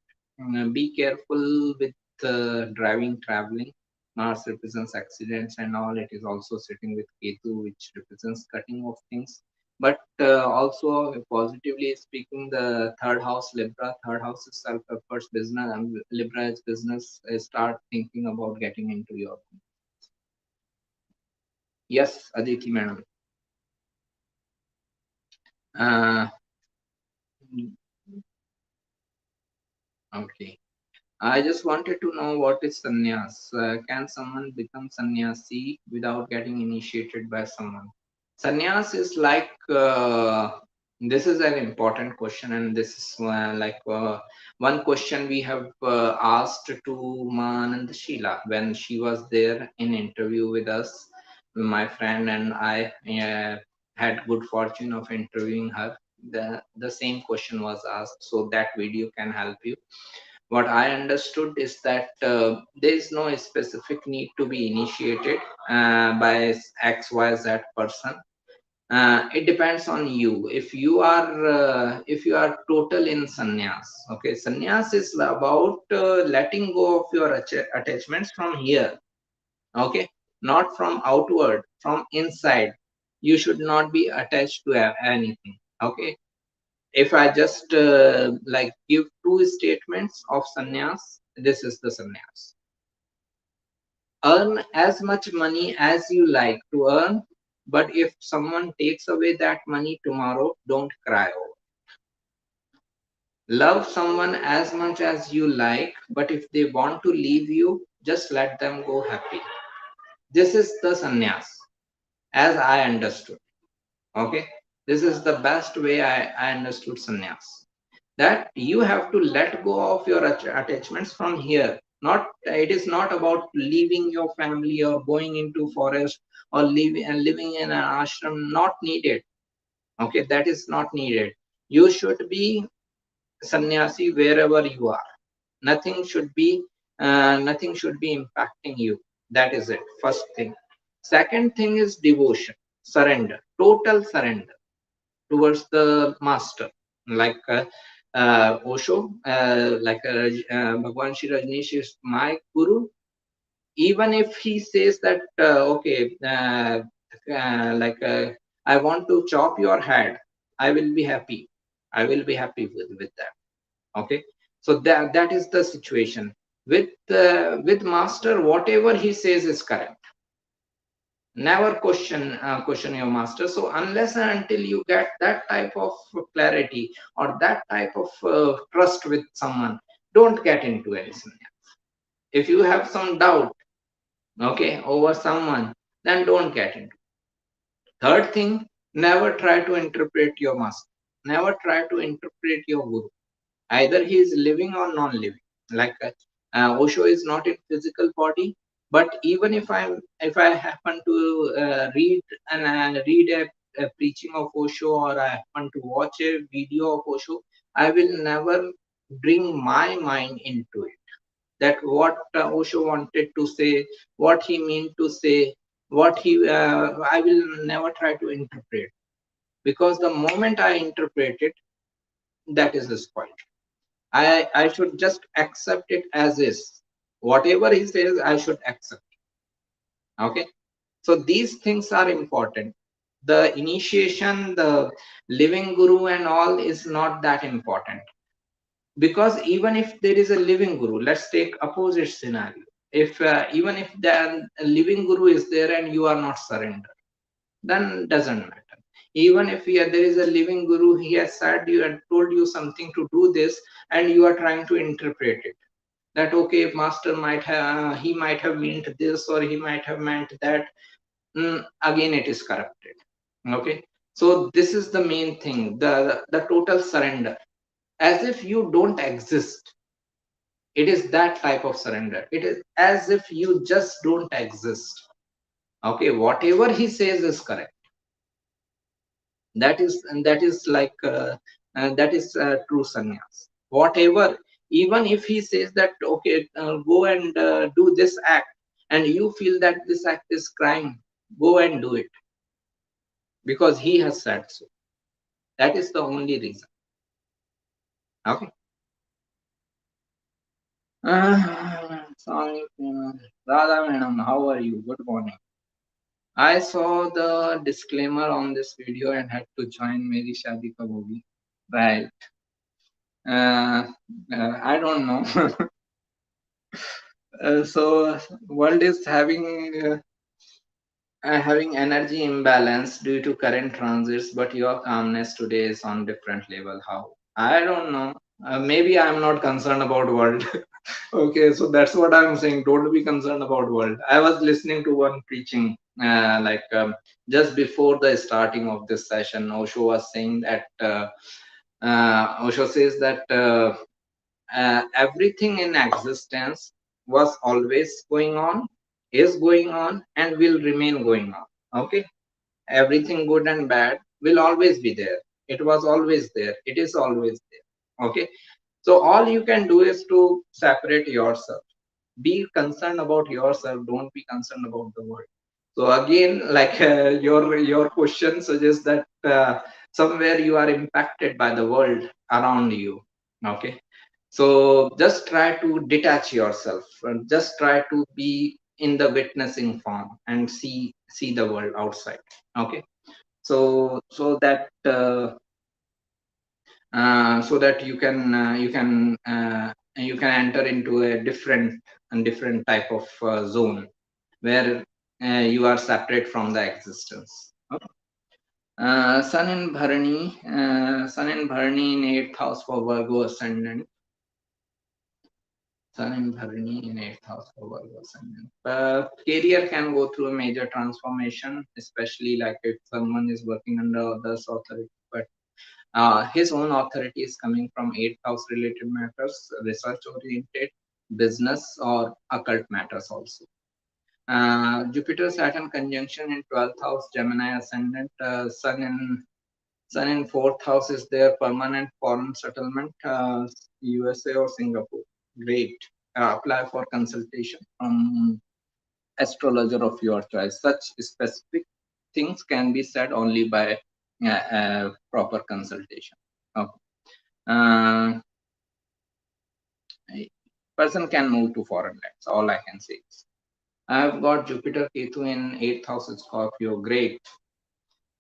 Be careful with driving, traveling. Mars represents accidents and all. It is also sitting with Ketu, which represents cutting of things. But also, positively speaking, the third house, Libra, third house is self efforts, business, and Libra is business. Start thinking about getting into your. Yes, Aditi madam. Uh, okay. I just wanted to know what is sannyas. Can someone become sannyasi without getting initiated by someone? Sannyas is like this is an important question, and this is one question we have asked to Manand Sheila when she was there in interview with us. My friend and I had good fortune of interviewing her. The same question was asked, so that video can help you. What I understood is that there is no specific need to be initiated by X, Y, Z person. It depends on you. If you are total in sannyas, okay, sannyas is about letting go of your attachments from here, okay, not from outward, from inside. You should not be attached to anything, okay. If I just like give two statements of sannyas, this is the sannyas. Earn as much money as you like to earn, but if someone takes away that money tomorrow, don't cry over. Love someone as much as you like, but if they want to leave you, just let them go happy. This is the sannyas as I understood. Okay, this is the best way I understood sannyas. That you have to let go of your attachments from here. Not, it is not about leaving your family or going into forest or living in an ashram. Not needed. Okay, that is not needed. You should be sannyasi wherever you are. Nothing should be impacting you. That is it. First thing. Second thing is devotion, surrender, total surrender towards the master, like Osho, Bhagwan Shri Rajneesh is my guru. Even if he says that, okay, I want to chop your head, I will be happy. I will be happy with that. Okay, so that is the situation with master. Whatever he says is correct. Never question your master. So unless and until you get that type of clarity or that type of trust with someone, don't get into anything. If you have some doubt, okay, over someone, then don't get into. Third thing, never try to interpret your master. Never try to interpret your guru. Either he is living or non-living. Like Osho is not in physical body, but even if I happen to read a preaching of Osho, or I happen to watch a video of Osho, I will never bring my mind into it. That what Osho wanted to say, what he meant to say, what he I will never try to interpret, because the moment I interpret it, that is the spoil. I should just accept it as is. Whatever he says, I should accept. Okay. So these things are important. The initiation, the living guru and all is not that important. Because even if there is a living guru, let's take opposite scenario. If even if the living guru is there and you are not surrendered, then doesn't matter. Even if there is a living guru, he has said you and told you something to do this, and you are trying to interpret it. That okay, master might have he might have meant this or he might have meant that. Again, it is corrupted. Okay, so this is the main thing: the total surrender, as if you don't exist. It is that type of surrender. It is as if you just don't exist. Okay, whatever he says is correct. That is true sannyas. Whatever, even if he says that okay, go and do this act, and you feel that this act is crime, Go and do it because he has said so. That is the only reason. Okay. Sorry, Radha madam, how are you? Good morning. I saw the disclaimer on this video and had to join Meri Shadi Kab Hogi. Right. I don't know. So world is having energy imbalance due to current transits, but your calmness today is on different level. How? I don't know. Maybe I'm not concerned about world. Okay, so that's what I'm saying. Don't be concerned about world. I was listening to one preaching, just before the starting of this session. Osho was saying that Osho says that everything in existence was always going on, is going on, and will remain going on. Okay, everything good and bad will always be there. It was always there. It is always there. Okay, so all you can do is to separate yourself. Be concerned about yourself. Don't be concerned about the world. So again, like your question suggests that somewhere you are impacted by the world around you. Okay, so just try to detach yourself and just try to be in the witnessing form and see the world outside. Okay, so that you can enter into a different type of zone where you are separate from the existence. Okay. Sun in Bharani in 8th house for Virgo ascendant. Sun in Bharani in 8th house for Virgo ascendant. Career can go through a major transformation, especially like if someone is working under others' authority. But his own authority is coming from 8th house related matters, research oriented, business, or occult matters also. Jupiter Saturn conjunction in 12th house, Gemini ascendant, Sun in 4th house is their permanent foreign settlement, USA or Singapore. Great. Apply for consultation from astrologer of your choice. Such specific things can be said only by proper consultation. Okay. Person can move to foreign lands. All I can say is, I've got Jupiter Ketu in 8th house Scorpio. Great.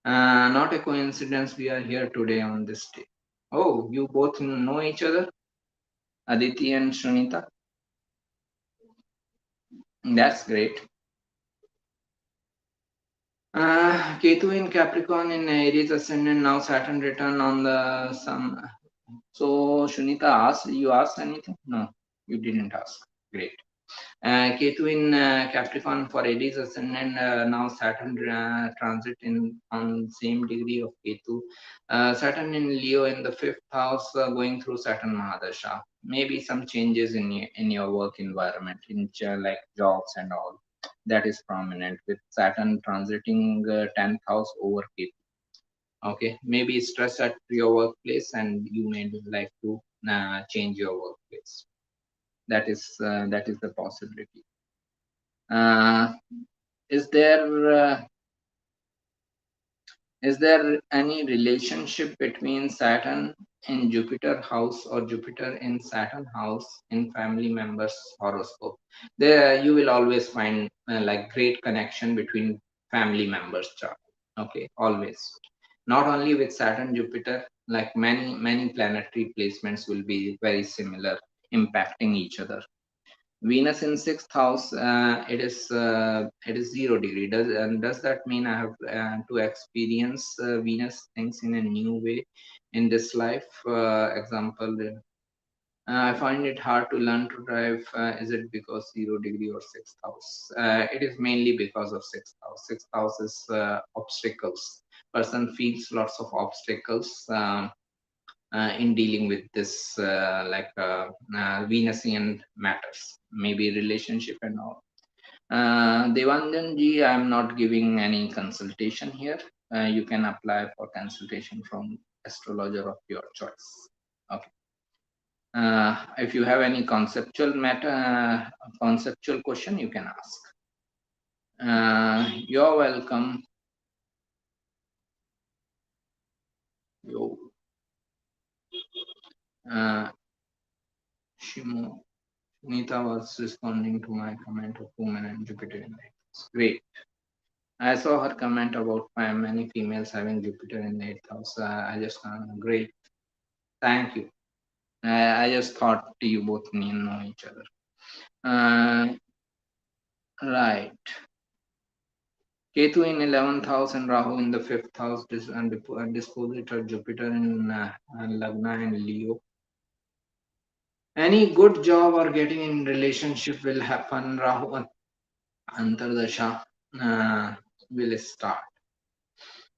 Not a coincidence we are here today on this day. Oh, you both know each other? Aditi and Shunita? That's great. Ketu in Capricorn in Aries ascendant, now Saturn return on the sun. So Shunita asked, you asked anything? No, you didn't ask. Great. Ketu in Capricorn for Aries ascendant, now Saturn transit in on same degree of Ketu. Saturn in Leo in the 5th house, going through Saturn Mahadasha. Maybe some changes in your work environment, in like jobs and all. That is prominent with Saturn transiting 10th house over Ketu. Okay, maybe stress at your workplace, and you may like to change your workplace. That is the possibility. Uh, is there is there any relationship between Saturn in Jupiter house or Jupiter in Saturn house in family members horoscope? There you will always find like great connection between family members chart. Okay, always. Not only with Saturn Jupiter, like many planetary placements will be very similar, impacting each other. Venus in 6th house, it is 0 degree. Does that mean I have to experience Venus things in a new way in this life? Example, I find it hard to learn to drive. Is it because 0 degree or 6th house? It is mainly because of 6th house. 6th house is obstacles. Person feels lots of obstacles. In dealing with this Venusian matters, maybe relationship and all. Devanjan ji, I am not giving any consultation here. You can apply for consultation from astrologer of your choice. Okay. If you have any conceptual question, you can ask. You're welcome. Yo, uh, Shimo, Nita was responding to my comment of women and Jupiter in the 8th house. Great. I saw her comment about many females having Jupiter in the 8th house. I just, great. Thank you. I just thought you both know each other. Right. Ketu in 11th house and Rahu in the 5th house, and dispositor Jupiter in Lagna and Leo. Any good job or getting in relationship will happen. Rahu Antardasha will start.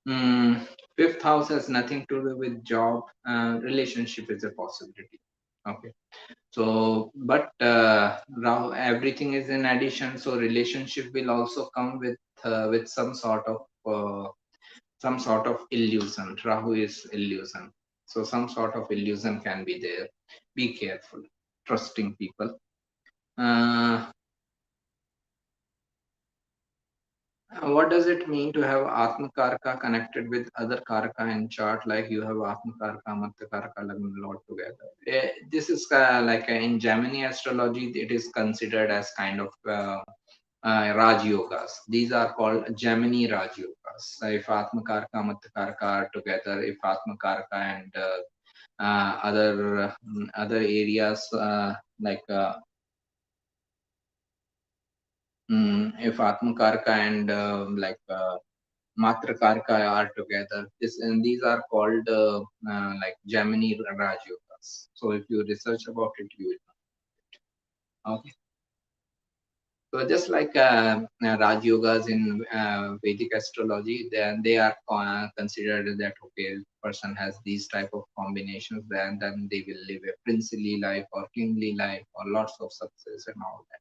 Mm, 5th house has nothing to do with job. Relationship is a possibility. Okay. So, but Rahu, everything is in addition. So, relationship will also come with some sort of illusion. Rahu is illusion. So, some sort of illusion can be there. Be careful. Trusting people. Uh, what does it mean to have Atma Karka connected with other Karka in chart? Like you have Atma Karka, Matta Karka, Lagna lot together. This is like in Gemini astrology, it is considered as kind of Raj Yogas. These are called Gemini Raj Yogas. So if Atma Karka, Matta Karka are together, if Atma Karka and other areas like if Atma Karka and Matra Karka are together. These are called like Gemini Raj Yogas. So if you research about it, you will know. Okay. So just like Raj Yogas in Vedic astrology, they are considered that okay, person has these type of combinations, then they will live a princely life or kingly life or lots of success and all that.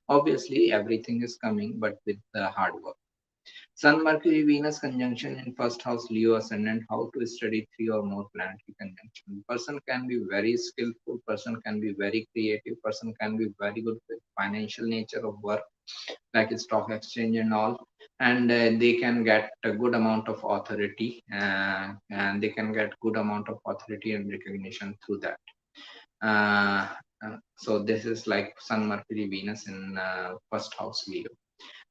Obviously, everything is coming, but with hard work. Sun, Mercury, Venus conjunction in first house, Leo ascendant. How to study three or more planetary conjunction. Person can be very skillful. Person can be very creative. Person can be very good with financial nature of work, like stock exchange and all. And they can get a good amount of authority, and they can get good amount of authority and recognition through that. Uh, so this is like Sun, Mercury, Venus in first house, Leo.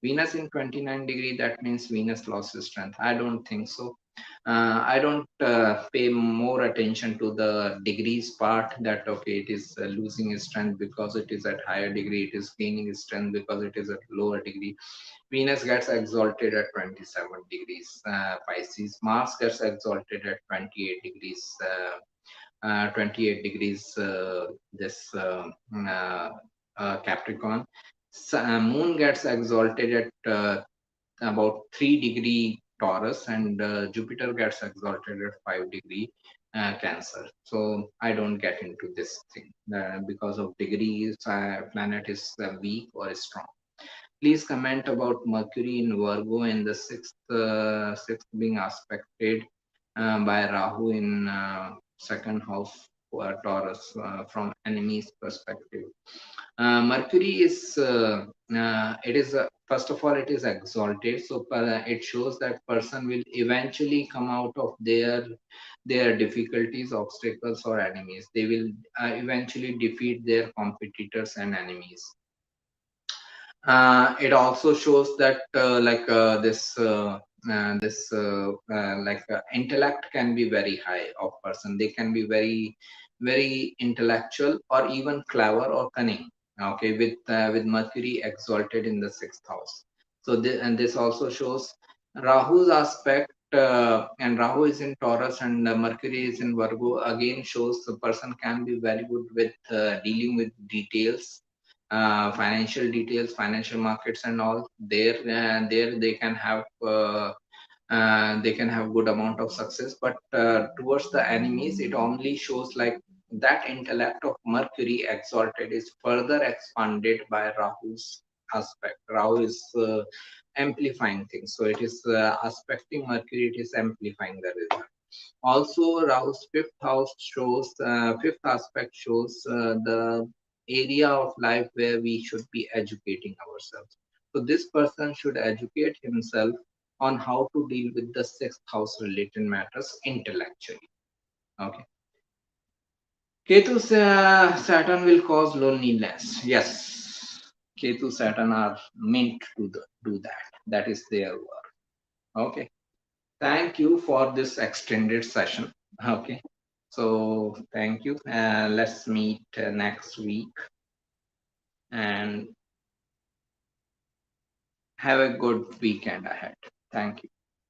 Venus in 29 degree, that means Venus loses strength. I don't think so. I don't pay more attention to the degrees part that okay, it is losing its strength because it is at higher degree, it is gaining its strength because it is at lower degree. Venus gets exalted at 27 degrees Pisces. Mars gets exalted at 28 degrees 28 degrees this Capricorn. Moon gets exalted at about 3 degree Taurus, and Jupiter gets exalted at 5 degree Cancer. So I don't get into this thing because of degrees. Planet is weak or strong. Please comment about Mercury in Virgo in the sixth being aspected by Rahu in second house for Taurus from enemy's perspective. Mercury is it is first of all it is exalted, so it shows that person will eventually come out of their difficulties, obstacles, or enemies. They will eventually defeat their competitors and enemies. It also shows that intellect can be very high of person. They can be very intellectual or even clever or cunning. Okay, with Mercury exalted in the sixth house. So and this also shows Rahu's aspect. And Rahu is in Taurus and Mercury is in Virgo. Again, shows the person can be very good with dealing with details, financial details, financial markets, and all. There they can have good amount of success. But towards the enemies, it only shows like that intellect of Mercury exalted is further expanded by Rahu's aspect. Rahu is amplifying things, so it is aspecting Mercury. It is amplifying the result. Also, Rahu's fifth aspect shows the area of life where we should be educating ourselves. So this person should educate himself on how to deal with the sixth house related matters intellectually. Okay. Ketu Saturn will cause loneliness. Yes, Ketu Saturn are meant to do that. That is their work. Okay. Thank you for this extended session. Okay. So thank you. Let's meet next week and have a good weekend ahead. Thank you.